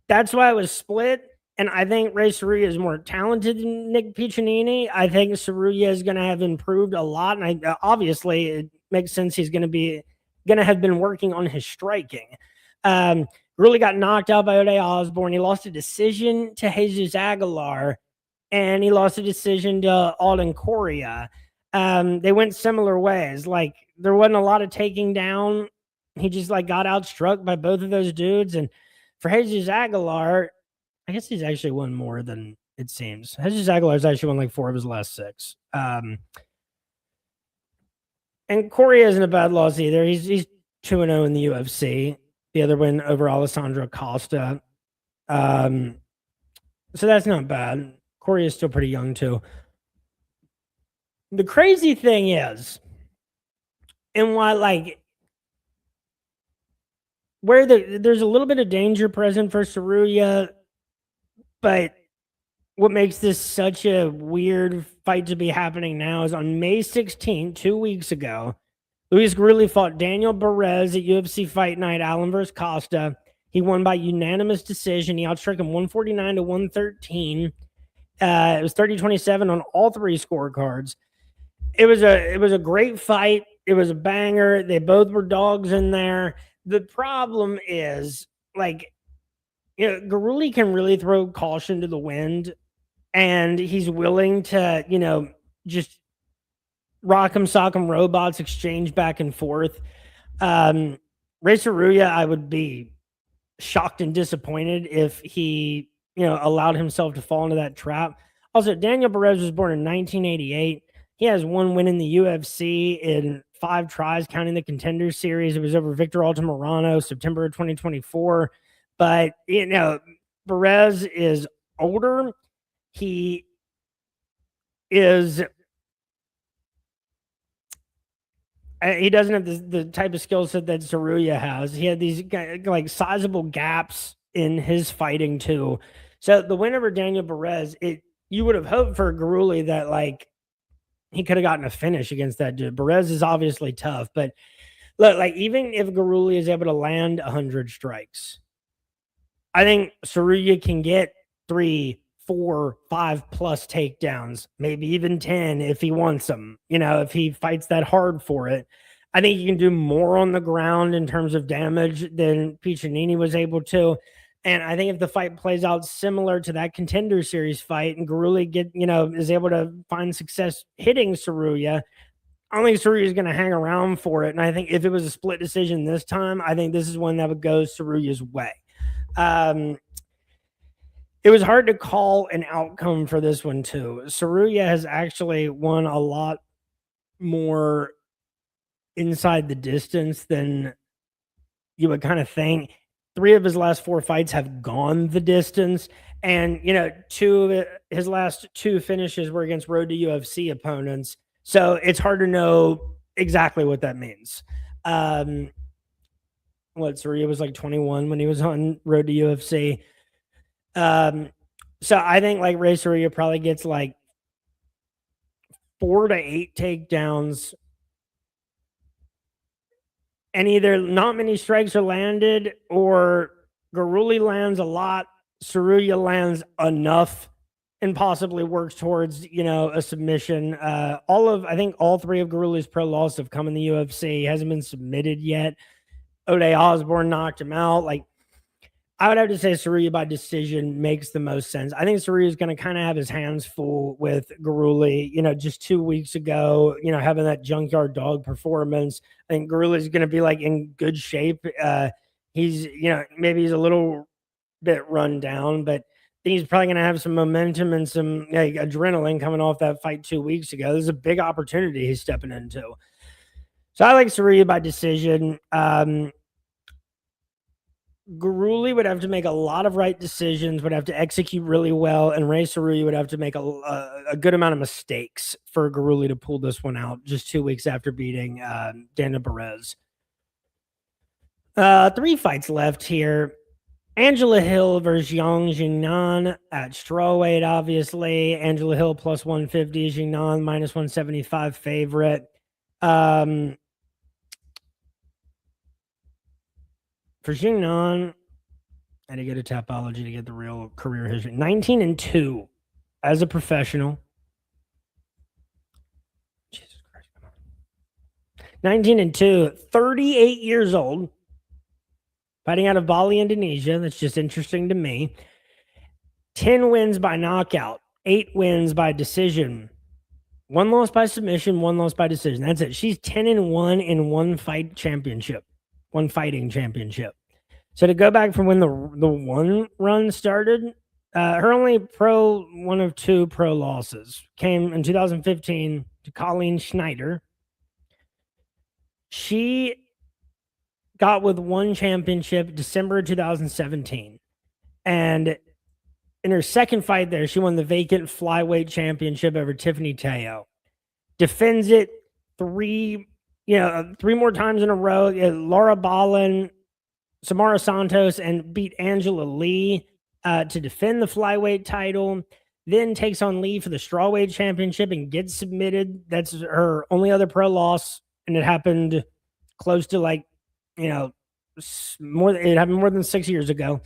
Speaker 1: That's why it was split. And I think Ray Saruya is more talented than Nick Piccinini. I think Saruya is going to have improved a lot. And obviously, it makes sense he's going to have been working on his striking. Really got knocked out by Ode Osborne. He lost a decision to Jesus Aguilar, and he lost a decision to Alden Correa. They went similar ways. Like, there wasn't a lot of taking down. He just got outstruck by both of those dudes. And for Jesus Aguilar, I guess he's actually won more than it seems. Jesus Aguilar's actually won 4 of his last 6. And Correa isn't a bad loss either. He's 2-0 in the UFC. The other win over Alessandro Costa. So that's not bad. Correa is still pretty young too. The crazy thing is, and why where there's a little bit of danger present for Saruya, but what makes this such a weird fight to be happening now is on May 16th, 2 weeks ago, Luis Garuli fought Daniel Perez at UFC Fight Night, Allen versus Costa. He won by unanimous decision. He outstruck him 149 to 113. It was 30-27 on all 3 scorecards. It was a great fight. It was a banger. They both were dogs in there. The problem is, Garuli can really throw caution to the wind, and he's willing to, just rock'em sock'em robots exchange back and forth. Ray Saruya, I would be shocked and disappointed if he, allowed himself to fall into that trap. Also, Daniel Perez was born in 1988. He has 1 win in the UFC in 5 tries, counting the Contender Series. It was over Victor Altamirano, September of 2024. But, Perez is older. He doesn't have the type of skill set that Saruya has. He had these sizable gaps in his fighting too. So the win over Daniel Perez, you would have hoped for Garuli that he could have gotten a finish against that dude. Perez is obviously tough, but look, even if Garuli is able to land 100 strikes, I think Saruya can get 3, 4, 5 plus takedowns, maybe even 10 if he wants them. If he fights that hard for it, I think he can do more on the ground in terms of damage than Piccinini was able to. And I think if the fight plays out similar to that Contender Series fight and Garuli is able to find success hitting Saruya, I don't think Saruya is going to hang around for it. And I think if it was a split decision this time, I think this is one that would go Saruya's way. It was hard to call an outcome for this one too. Saruya has actually won a lot more inside the distance than you would kind of think. 3 of his last 4 fights have gone the distance. And, 2 of his last 2 finishes were against Road to UFC opponents. So it's hard to know exactly what that means. Saruya was 21 when he was on Road to UFC. So I think Ray Saruya probably gets 4 to 8 takedowns, and either not many strikes are landed or Garuli lands a lot, Saruya lands enough and possibly works towards, a submission. I think all 3 of Garuli's pro losses have come in the UFC. He hasn't been submitted yet. Ode Osborne knocked him out. I would have to say Saruya by decision makes the most sense. I think Saruya is going to kind of have his hands full with Garuli. Just 2 weeks ago, having that junkyard dog performance. I think Garuli is going to be in good shape. He's, maybe he's a little bit run down, but I think he's probably going to have some momentum and some adrenaline coming off that fight 2 weeks ago. This is a big opportunity he's stepping into. So I like Saruya by decision. Guruli would have to make a lot of right decisions, would have to execute really well, and Ray Saruyi would have to make a good amount of mistakes for Guruli to pull this one out just 2 weeks after beating Daniel Perez. 3 fights left here. Angela Hill versus Yang Jingnan at strawweight, obviously. Angela Hill plus 150, Jingnan minus 175 favorite. For Jingnan, I had to get a Tapology to get the real career history. 19-2 as a professional. Jesus Christ, come on. 19-2, 38 years old. Fighting out of Bali, Indonesia. That's just interesting to me. 10 wins by knockout, 8 wins by decision. 1 loss by submission, 1 loss by decision. That's it. She's 10-1 in one fighting championship. So to go back from when the one run started, her only one of 2 pro losses came in 2015 to Colleen Schneider. She got with 1 championship December 2017. And in her second fight there, she won the vacant flyweight championship over Tiffany Teo. Defends it 3 more times in a row. Laura Ballin, Samara Santos, and beat Angela Lee to defend the flyweight title. Then takes on Lee for the strawweight championship and gets submitted. That's her only other pro loss, and it happened close to it happened more than 6 years ago.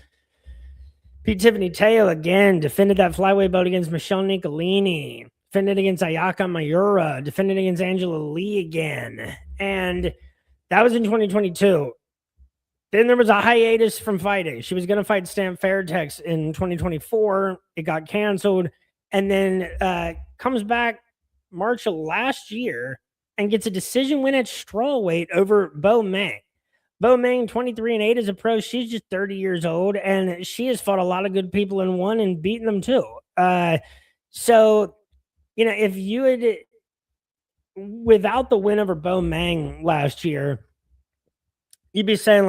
Speaker 1: Beat Tiffany Teo again, defended that flyweight belt against Michelle Nicolini, defended against Ayaka Mayura, defended against Angela Lee again. And that was in 2022. Then there was a hiatus from fighting. She was going to fight Stan Fairtex in 2024. It got canceled. And then comes back March of last year and gets a decision win at strawweight over Bo Meng. Bo Meng, 23-8 as a pro. She's just 30 years old, and she has fought a lot of good people and won and beaten them too. So, if you had, without the win over Bo Meng last year, you'd be saying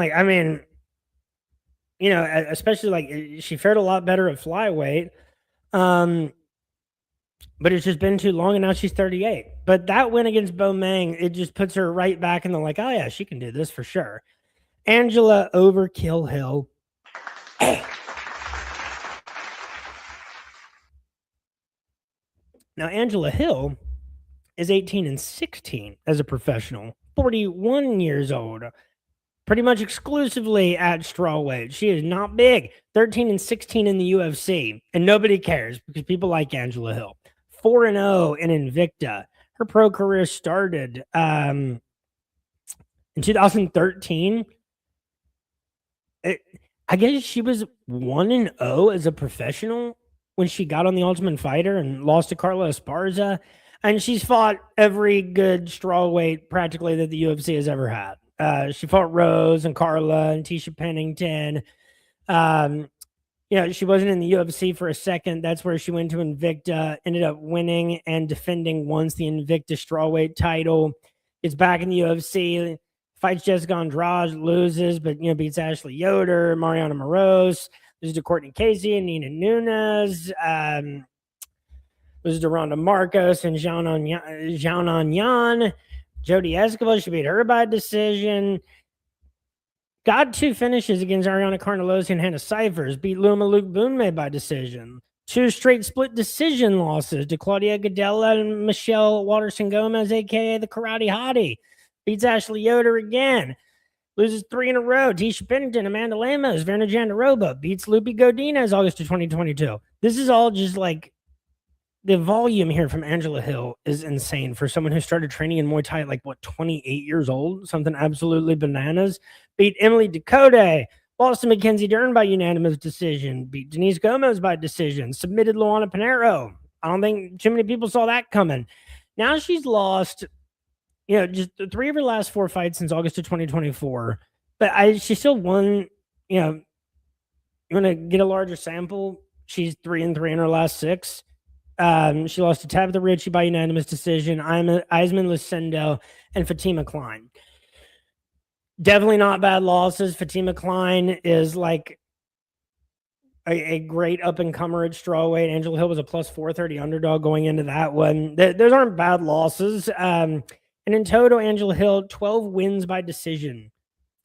Speaker 1: especially she fared a lot better at flyweight. But it's just been too long, and now she's 38. But that win against Bo Meng, it just puts her right back in the oh yeah, she can do this for sure. Angela Overkill Hill. Now, Angela Hill is 18-16 as a professional, 41 years old, pretty much exclusively at strawweight. She is not big, 13-16 in the UFC, and nobody cares because people like Angela Hill. 4-0 in Invicta. Her pro career started in 2013. I guess she was 1-0 as a professional when she got on the Ultimate Fighter and lost to Carla Esparza. And she's fought every good strawweight practically that the UFC has ever had. She fought Rose and Carla and Tisha Pennington. She wasn't in the UFC for a second. That's where she went to Invicta, ended up winning and defending once the Invicta strawweight title. It's back in the UFC. Fights Jessica Andrade, loses, but beats Ashley Yoder, Mariana Moroz, loses to Courtney Casey and Nina Nunes, loses to Ronda Marcos and Zhao Yan. Jody Escobar, she beat her by decision. Got 2 finishes against Ariana Carnelosi and Hannah Cyphers, beat Luma Luke Boonmay by decision. 2 straight split decision losses to Claudia Gadella and Michelle Waterson Gomez, a.k.a. the Karate Hottie. Beats Ashley Yoder again. Loses 3 in a row. Tisha Pennington, Amanda Lemos, Verna Jandaroba. Beats Lupi Godinez August of 2022. This is all just the volume here from Angela Hill is insane for someone who started training in Muay Thai at 28 years old. Something absolutely bananas. Beat Emily Ducote. Lost to Mackenzie Dern by unanimous decision. Beat Denise Gomez by decision. Submitted Luana Pinheiro. I don't think too many people saw that coming. Now she's lost just 3 of her last 4 fights since August of 2024. But she still won, you want to get a larger sample? She's 3-3 in her last 6. She lost to Tabitha Ritchie by unanimous decision, Eisman Lucendo, and Fatima Klein. Definitely not bad losses. Fatima Klein is like a great up-and-comer at strawweight. Angela Hill was a plus 430 underdog going into that one. Those aren't bad losses. And in total, Angela Hill, 12 wins by decision,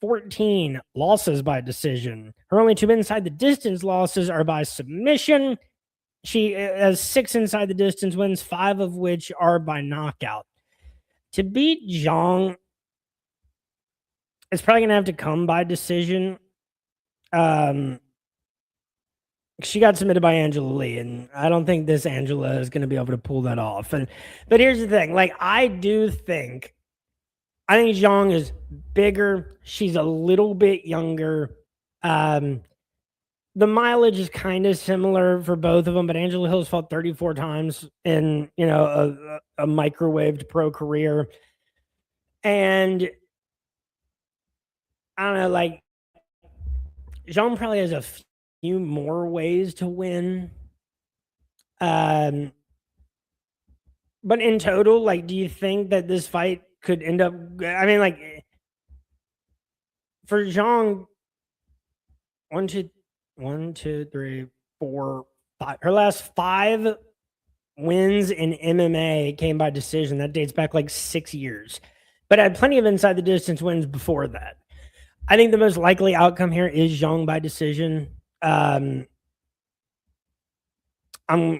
Speaker 1: 14 losses by decision. Her only 2 inside the distance losses are by submission. She has 6 inside the distance wins, 5 of which are by knockout. To beat Zhang, it's probably going to have to come by decision. She got submitted by Angela Lee, and I don't think this Angela is going to be able to pull that off. But here's the thing: like, I think Zhang is bigger. She's a little bit younger. The mileage is kind of similar for both of them, but Angela Hill's fought 34 times in a microwaved pro career, and I don't know, like Zhang probably has a few more ways to win. But in total, like, do you think that this fight could end up? I mean, like, for Zhang, 1, 2, 3, 4, 5. Her last 5 wins in MMA came by decision. That dates back like 6 years, but had plenty of inside the distance wins before that. I think the most likely outcome here is Zhang by decision. I'm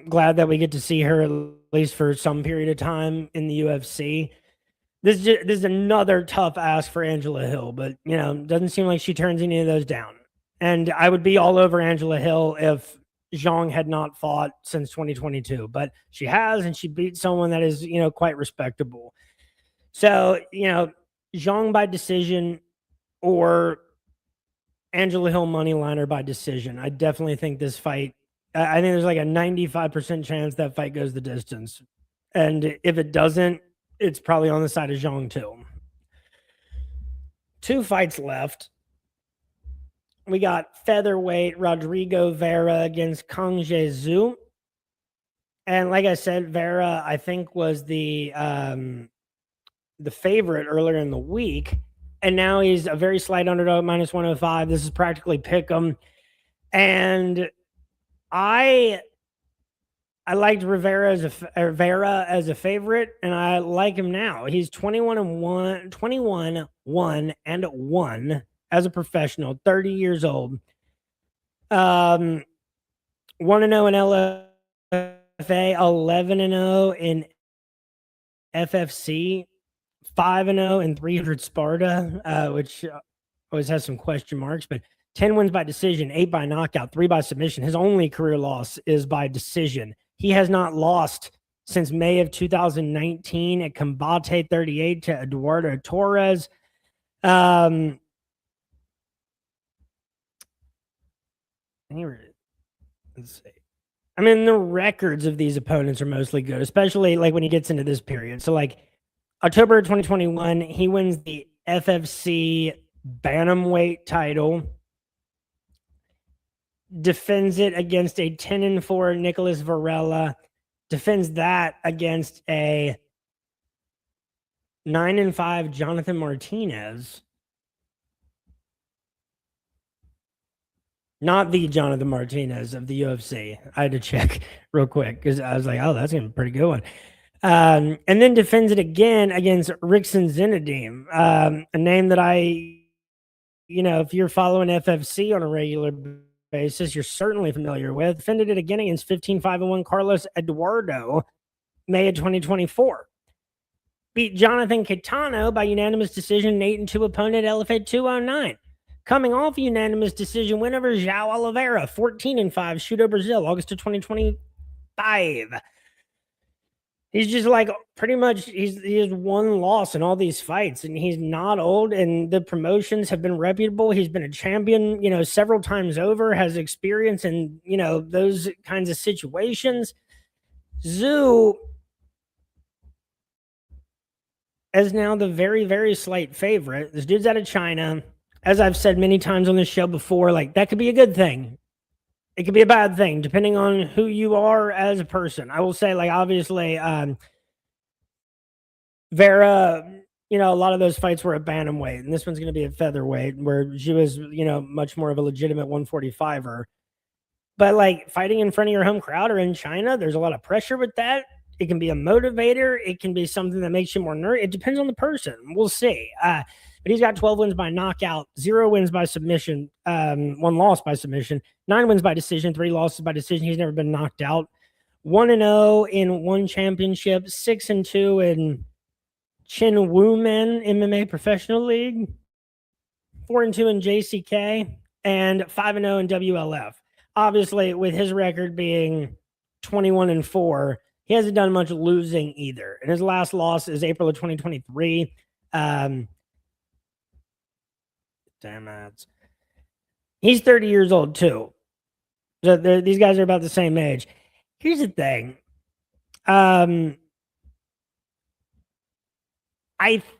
Speaker 1: glad that we get to see her at least for some period of time in the UFC. This is another tough ask for Angela Hill, but doesn't seem like she turns any of those down. And I would be all over Angela Hill if Zhang had not fought since 2022, but she has, and she beat someone that is quite respectable. So Zhang by decision or Angela Hill money liner by decision. I definitely think this fight. I think there's like a 95% chance that fight goes the distance. And if it doesn't, it's probably on the side of Zhang too. 2 fights left. We got featherweight Rodrigo Vera against Kang Zhu. And like I said, Vera, I think, was the favorite earlier in the week. And now he's a very slight underdog, minus 105. This is practically pick 'em. And I liked Vera as a favorite, and I like him now. He's 21-1 as a professional, 30 years old. 1-0 in LFA, 11-0 in FFC, 5-0 in 300 Sparta, which always has some question marks, but 10 wins by decision, 8 by knockout, 3 by submission. His only career loss is by decision. He has not lost since May of 2019 at Combate 38 to Eduardo Torres. Let's see. I mean, the records of these opponents are mostly good, especially like when he gets into this period. So like October 2021, he wins the FFC bantamweight title, defends it against a 10-4 Nicholas Varela, defends that against a 9-5 Jonathan Martinez. Not the Jonathan Martinez of the UFC. I had to check real quick because I was like, oh, that's a pretty good one. And then defends it again against Rickson Zinedine, a name that if you're following FFC on a regular basis, you're certainly familiar with. Defended it again against 15-5-1 Carlos Eduardo, May of 2024. Beat Jonathan Caetano by unanimous decision, 8-2 opponent, LFA 209. Coming off a unanimous decision win over João Oliveira, 14-5, Shooto Brazil, August of 2025. He's just like pretty much he has one loss in all these fights, and he's not old, and the promotions have been reputable. He's been a champion, several times over, has experience in, those kinds of situations. Zhu is now the very, very slight favorite. This dude's out of China. As I've said many times on this show before, like that could be a good thing. It could be a bad thing, depending on who you are as a person. I will say, like, obviously, Vera, a lot of those fights were at bantamweight, and this one's going to be at featherweight, where she was, much more of a legitimate 145er. But like fighting in front of your home crowd or in China, there's a lot of pressure with that. It can be a motivator. It can be something that makes you more nervous. It depends on the person. We'll see. But he's got 12 wins by knockout, 0 wins by submission, 1 loss by submission, 9 wins by decision, 3 losses by decision. He's never been knocked out. 1-0 in 1 championship, 6-2 in Chin Wu Men MMA Professional League, 4-2 in JCK, and 5-0 in WLF. Obviously, with his record being 21-4, he hasn't done much losing either. And his last loss is April of 2023. Damn it. He's 30 years old, too. So these guys are about the same age. Here's the thing. I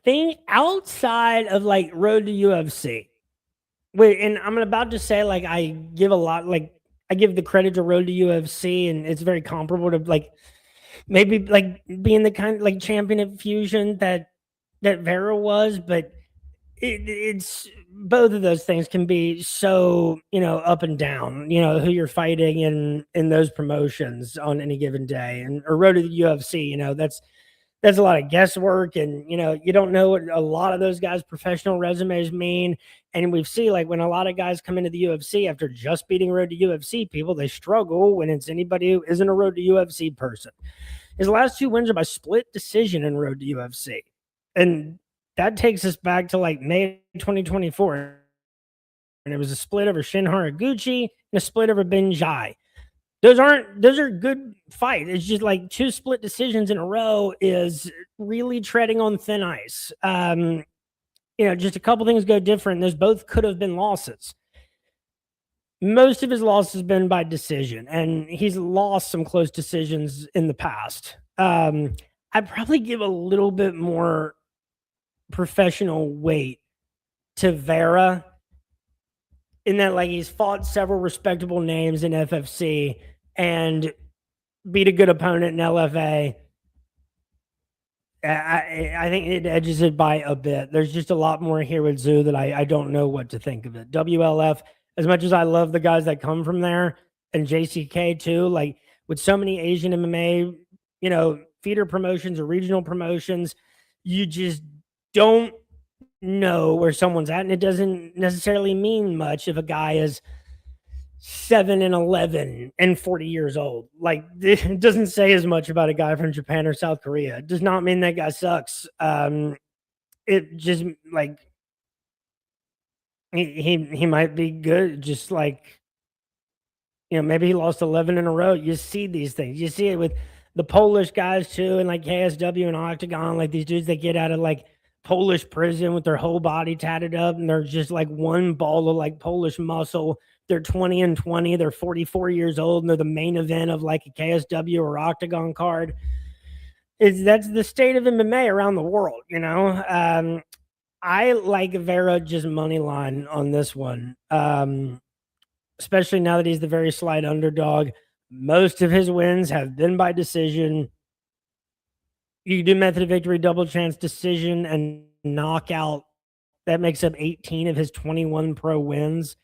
Speaker 1: think outside of like Road to UFC, and I'm about to say like I give the credit to Road to UFC, and it's very comparable to like maybe like being the kind of like champion of Fusion that Vera was, but it's both of those things can be so up and down, who you're fighting in those promotions on any given day, and or Road to the UFC, that's a lot of guesswork, and you don't know what a lot of those guys' professional resumes mean. And we've seen like when a lot of guys come into the UFC after just beating Road to UFC people, they struggle when it's anybody who isn't a Road to UFC person. His last 2 wins are by split decision in Road to UFC, and that takes us back to like May 2024, and it was a split over Shin Haraguchi and a split over Ben Jai. Those are good fights. It's just like 2 split decisions in a row is really treading on thin ice. Just a couple things go different. Those both could have been losses. Most of his losses have been by decision, and he's lost some close decisions in the past. I'd probably give a little bit more professional weight to Vera in that like he's fought several respectable names in FFC and beat a good opponent in LFA. I think it edges it by a bit. There's just a lot more here with Zoo that I don't know what to think of it. WLF, as much as I love the guys that come from there, and JCK too, like with so many Asian MMA, feeder promotions or regional promotions, you just don't know where someone's at, and it doesn't necessarily mean much if a guy is 7-11 and 40 years old. Like it doesn't say as much about a guy from Japan or South Korea. It does not mean that guy sucks. It just like he might be good, just like maybe he lost 11 in a row. You see these things. You see it with the Polish guys too, and like KSW and Octagon, like these dudes that get out of like Polish prison with their whole body tatted up, and they're just like one ball of like Polish muscle. They're 20-20. They're 44 years old, and they're the main event of like a KSW or Octagon card. That's the state of MMA around the world, I like Vera just money line on this one, especially now that he's the very slight underdog. Most of his wins have been by decision. You do method of victory, double chance, decision, and knockout. That makes up 18 of his 21 pro wins.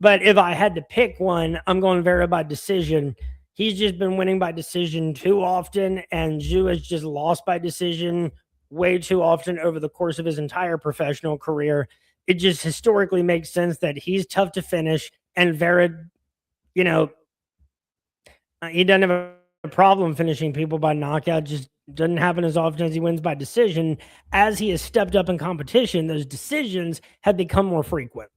Speaker 1: But if I had to pick one, I'm going Vera by decision. He's just been winning by decision too often, and Zhu has just lost by decision way too often over the course of his entire professional career. It just historically makes sense that he's tough to finish, and Vera, he doesn't have a problem finishing people by knockout, just doesn't happen as often as he wins by decision. As he has stepped up in competition, those decisions have become more frequent.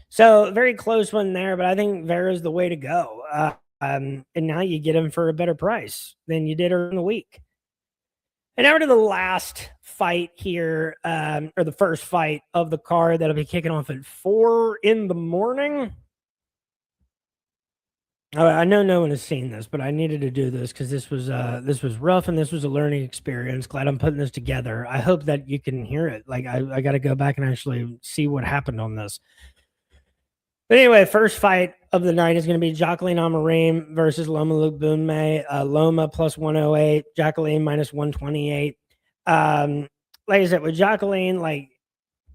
Speaker 1: So very close one there, but I think Vera's the way to go. And now you get him for a better price than you did earlier in the week. And now to the last fight here, or the first fight of the card that'll be kicking off at 4 a.m. I know no one has seen this, but I needed to do this because this was rough, and this was a learning experience. Glad I'm putting this together. I hope that you can hear it. Like I got to go back and actually see what happened on this. But anyway, first fight of the night is going to be Jacqueline Amarim versus Loma Lukbunme. Loma plus 108, Jacqueline minus 128. like I said, with Jacqueline, like,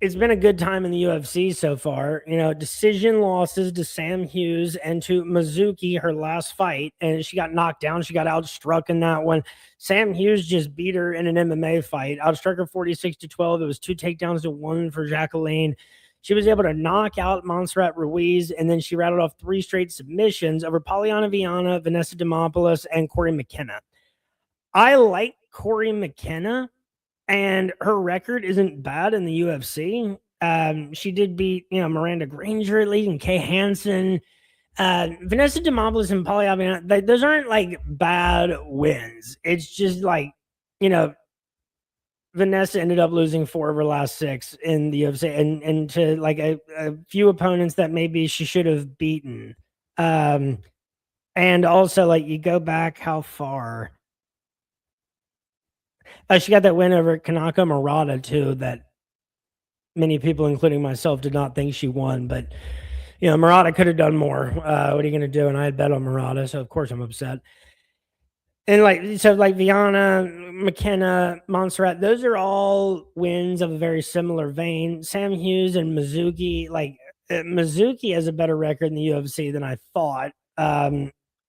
Speaker 1: it's been a good time in the UFC so far. Decision losses to Sam Hughes and to Mizuki, her last fight, and she got knocked down. She got outstruck in that one. Sam Hughes just beat her in an MMA fight, outstruck her 46-12. It was 2 takedowns to 1 for Jacqueline. She was able to knock out Montserrat Ruiz, and then she rattled off 3 straight submissions over Polyana Viana, Vanessa Demopoulos, and Corey McKenna. I like Corey McKenna, and her record isn't bad in the UFC. She did beat, Miranda Granger at least, and Kay Hansen. Vanessa Demopoulos and Polyana, those aren't like bad wins. It's just like, Vanessa ended up losing 4 of her last 6 in the UFC, and to like a few opponents that maybe she should have beaten. And also, like, you go back how far. She got that win over Kanako Murata too, that many people, including myself, did not think she won. But Murata could have done more. What are you going to do? And I had bet on Murata, so of course I'm upset. And like Viana, McKenna, Montserrat, those are all wins of a very similar vein. Sam Hughes and Mizuki, Mizuki has a better record in the UFC than I thought.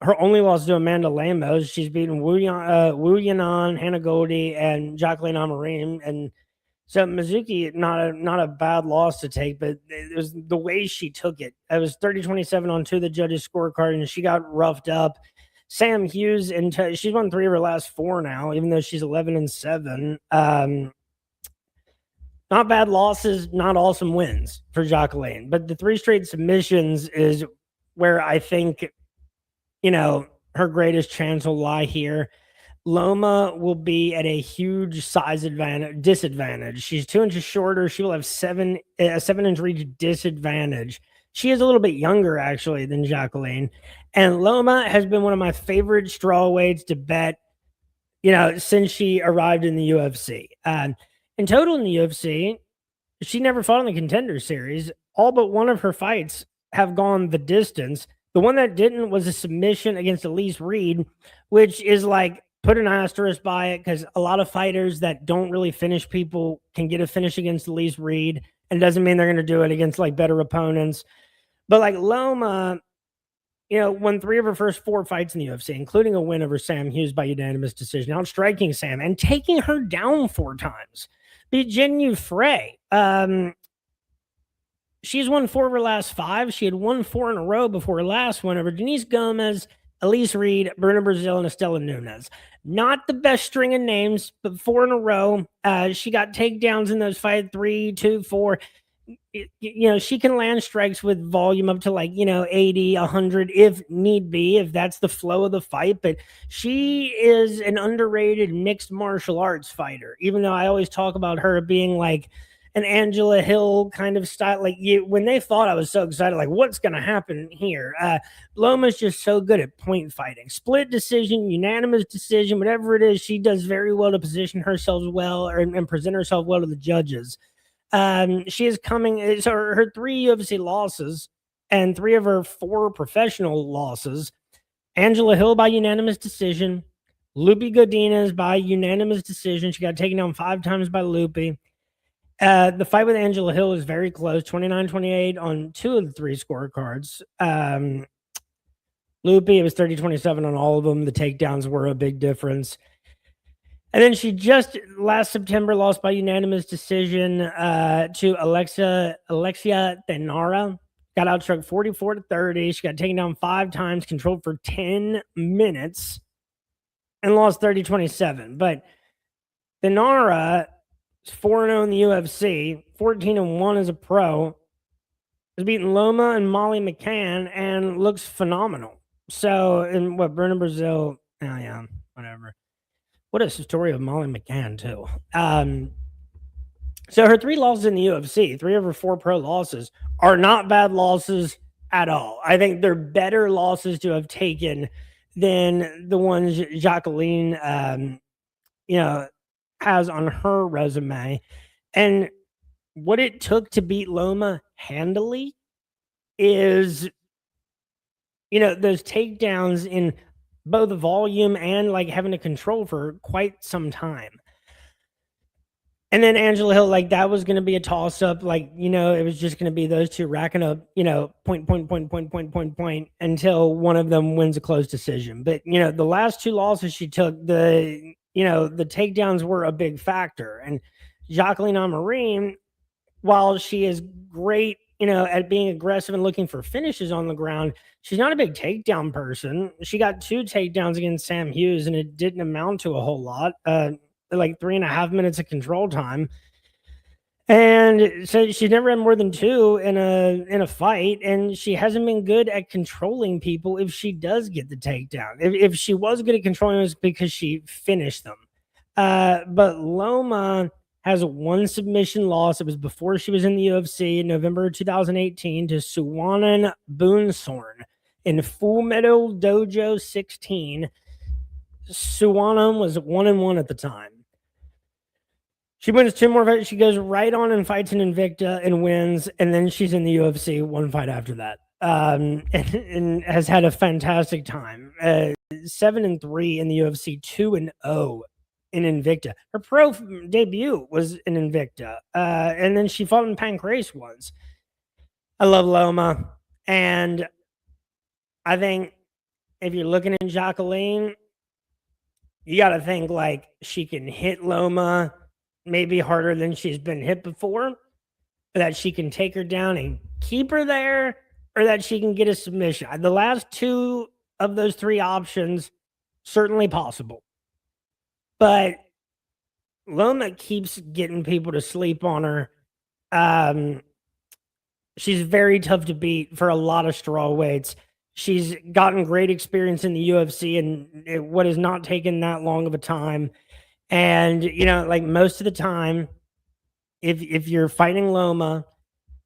Speaker 1: Her only loss to Amanda Lemos. She's beaten Wu Yanan, Hannah Goldie, and Jacqueline Amarim. And so Mizuki, not a bad loss to take, but it was the way she took it. It was 30-27 on 2 of the judges' scorecard, and she got roughed up. Sam Hughes, she's won 3 of her last 4 now, even though she's 11-7. Not bad losses, not awesome wins for Jacqueline. But the 3 straight submissions is where I think, her greatest chance will lie here. Loma will be at a huge size disadvantage. She's 2 inches shorter. She will have a 7-inch reach disadvantage. She is a little bit younger, actually, than Jacqueline. And Loma has been one of my favorite strawweights to bet, since she arrived in the UFC. In total in the UFC, she never fought in the Contender Series. All but one of her fights have gone the distance. The one that didn't was a submission against Elise Reed, which is like, put an asterisk by it, because a lot of fighters that don't really finish people can get a finish against Elise Reed, and it doesn't mean they're going to do it against like better opponents. But like Loma, won 3 of her first 4 fights in the UFC, including a win over Sam Hughes by unanimous decision, outstriking Sam and taking her down 4 times. Beat Jinyu Frey. She's won 4 of her last 5. She had won 4 in a row before her last one over Denise Gomez, Elise Reed, Bruna Brazil, and Estela Nunes. Not the best string of names, but 4 in a row. She got takedowns in those fights, 3, 2, 4. She can land strikes with volume up to 80, 100 if need be, if that's the flow of the fight. But she is an underrated mixed martial arts fighter, even though I always talk about her being like an Angela Hill kind of style. When they fought, I was so excited, like, what's going to happen here? Loma's just so good at point fighting. Split decision, unanimous decision, whatever it is, she does very well to position herself well and present herself well to the judges. She is coming, so her 3 UFC losses and 3 of her 4 professional losses: Angela Hill by unanimous decision, Lupi Godinez by unanimous decision. She got taken down 5 times by Lupi. The fight with Angela Hill is very close, 29-28 on 2 of the 3 scorecards. Lupi, it was 30-27 on all of them. The takedowns were a big difference. And then she just last September lost by unanimous decision to Alexia Thenara. Got outstruck 44-30. She got taken down 5 times, controlled for 10 minutes, and lost 30-27. But Thenara is 4-0 in the UFC, 14-1 as a pro. Has beaten Loma and Molly McCann and looks phenomenal. So, in Bruna Brazil, whatever. What a story of Molly McCann, too. So her 3 losses in the UFC, 3 of her 4 pro losses, are not bad losses at all. I think they're better losses to have taken than the ones Jacqueline, has on her resume. And what it took to beat Loma handily is, those takedowns in both volume and having to control for quite some time. And then Angela Hill, like that was going to be a toss up. Like, it was just going to be those two racking up, point until one of them wins a close decision. But, the last two losses she took, the takedowns were a big factor. And Jacqueline Amorim, while she is great, at being aggressive and looking for finishes on the ground, she's not a big takedown person. She got 2 takedowns against Sam Hughes, and it didn't amount to a whole lot. Like 3.5 minutes of control time. And so she's never had more than 2 in a fight, and she hasn't been good at controlling people if she does get the takedown. If she was good at controlling them, it's because she finished them. But Loma has 1 submission loss. It was before she was in the UFC in November 2018 to Suwanan Boonsorn in Full Metal Dojo 16. Suwanan was 1-1 at the time. She wins 2 more fights. She goes right on and fights in Invicta and wins, and then she's in the UFC 1 fight after that, and has had a fantastic time. 7-3 in the UFC, 2-0 in Invicta. Her pro debut was in Invicta, and then she fought in Pancrase once. I love Loma, and I think if you're looking at Jacqueline, you got to think like she can hit Loma maybe harder than she's been hit before, that she can take her down and keep her there, or that she can get a submission. The last 2 of those 3 options, certainly possible. But Loma keeps getting people to sleep on her. She's very tough to beat for a lot of straw weights. She's gotten great experience in the UFC, and what has not taken that long of a time. And, like most of the time, if you're fighting Loma,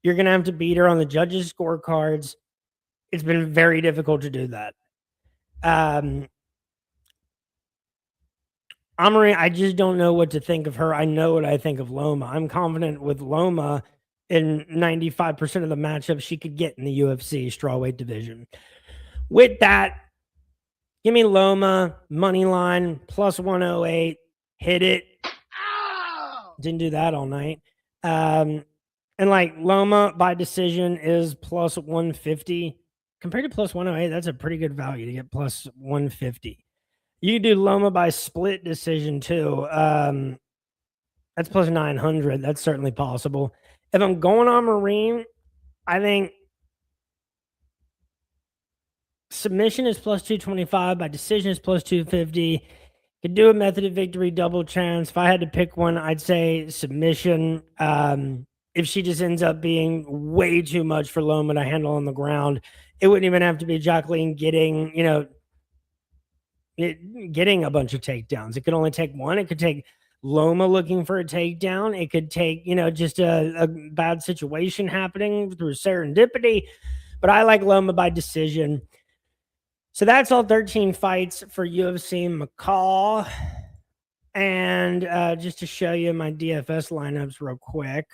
Speaker 1: you're going to have to beat her on the judges' scorecards. It's been very difficult to do that. Amorim, I just don't know what to think of her. I know what I think of Loma. I'm confident with Loma in 95% of the matchups she could get in the UFC strawweight division. With that, give me Loma, money line, plus 108. Hit it. Didn't do that all night. And like Loma by decision is plus 150 compared to plus 108. That's a pretty good value to get plus 150. You do Loma by split decision too. That's plus 900. That's certainly possible. If I'm going on Marine, I think submission is plus 225. By decision is plus 250. Could do a method of victory double chance. If I had to pick one, I'd say submission. If she just ends up being way too much for Loma to handle on the ground, it wouldn't even have to be Jacqueline getting a bunch of takedowns. It could only take one. It could take Loma looking for a takedown. It could take, just a bad situation happening through serendipity. But I like Loma by decision. So that's all 13 fights for UFC Macau. And just to show you my DFS lineups real quick.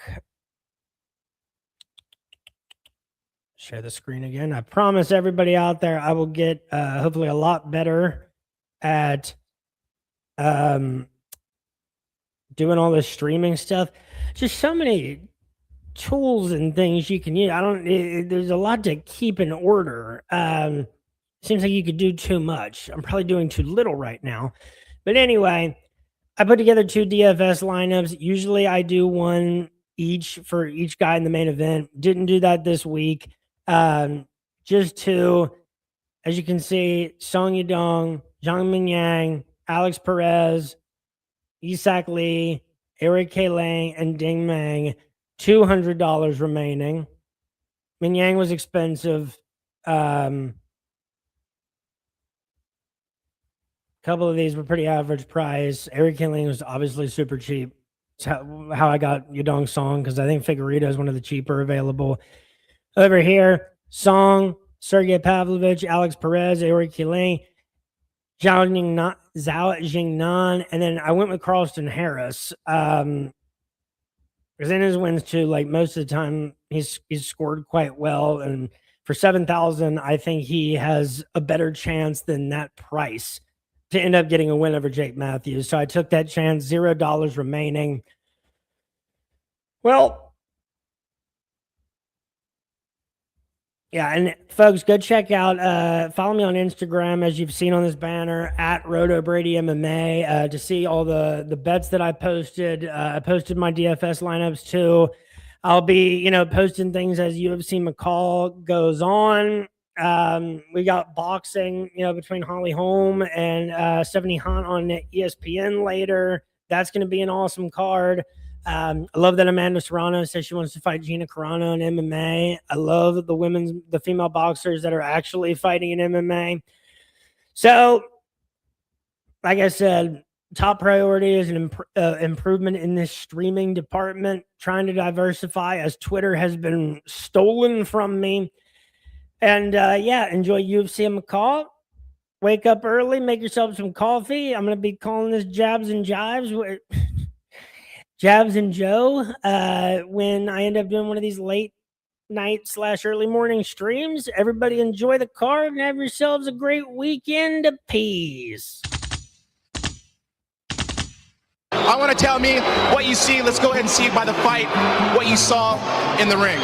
Speaker 1: Share the screen again. I promise everybody out there I will get hopefully a lot better at doing all this streaming stuff. Just so many tools and things you can use. There's a lot to keep in order. Seems like you could do too much. I'm probably doing too little right now. But anyway, I put together 2 DFS lineups. Usually I do one each for each guy in the main event. Didn't do that this week. Just 2. As you can see, Song Yudong, Zhang Mingyang, Alex Perez, Isak Lee, Eric K. Lang, and Ding Meng. $200 remaining. Mingyang was expensive. Couple of these were pretty average price. Eric Killing was obviously super cheap. It's how I got Yudong Song, because I think Figueredo is one of the cheaper available. Over here, Song, Sergey Pavlovich, Alex Perez, Eric Killing, Zhao Jingnan, and then I went with Carlston Harris. Because in his wins too, like most of the time, he's scored quite well, and for 7,000, I think he has a better chance than that price to end up getting a win over Jake Matthews. So I took that chance. $0 remaining. Well, yeah, and folks, go check out, follow me on Instagram, as you've seen on this banner, at RotoBrady MMA, to see all the bets that I posted. I posted my DFS lineups too. I'll be, posting things as UFC Macau goes on. We got boxing, between Holly Holm and Stephanie Hunt on ESPN later. That's going to be an awesome card. I love that Amanda Serrano says she wants to fight Gina Carano in MMA. I love the female boxers that are actually fighting in MMA. So, like I said, top priority is an improvement in this streaming department, trying to diversify as Twitter has been stolen from me. And enjoy UFC Macau. Wake up early, make yourself some coffee. I'm going to be calling this Jabs and Jives. Jabs and Joe, when I end up doing one of these late night / early morning streams. Everybody enjoy the card and have yourselves a great weekend. Peace.
Speaker 3: I want to tell me what you see. Let's go ahead and see by the fight what you saw in the ring.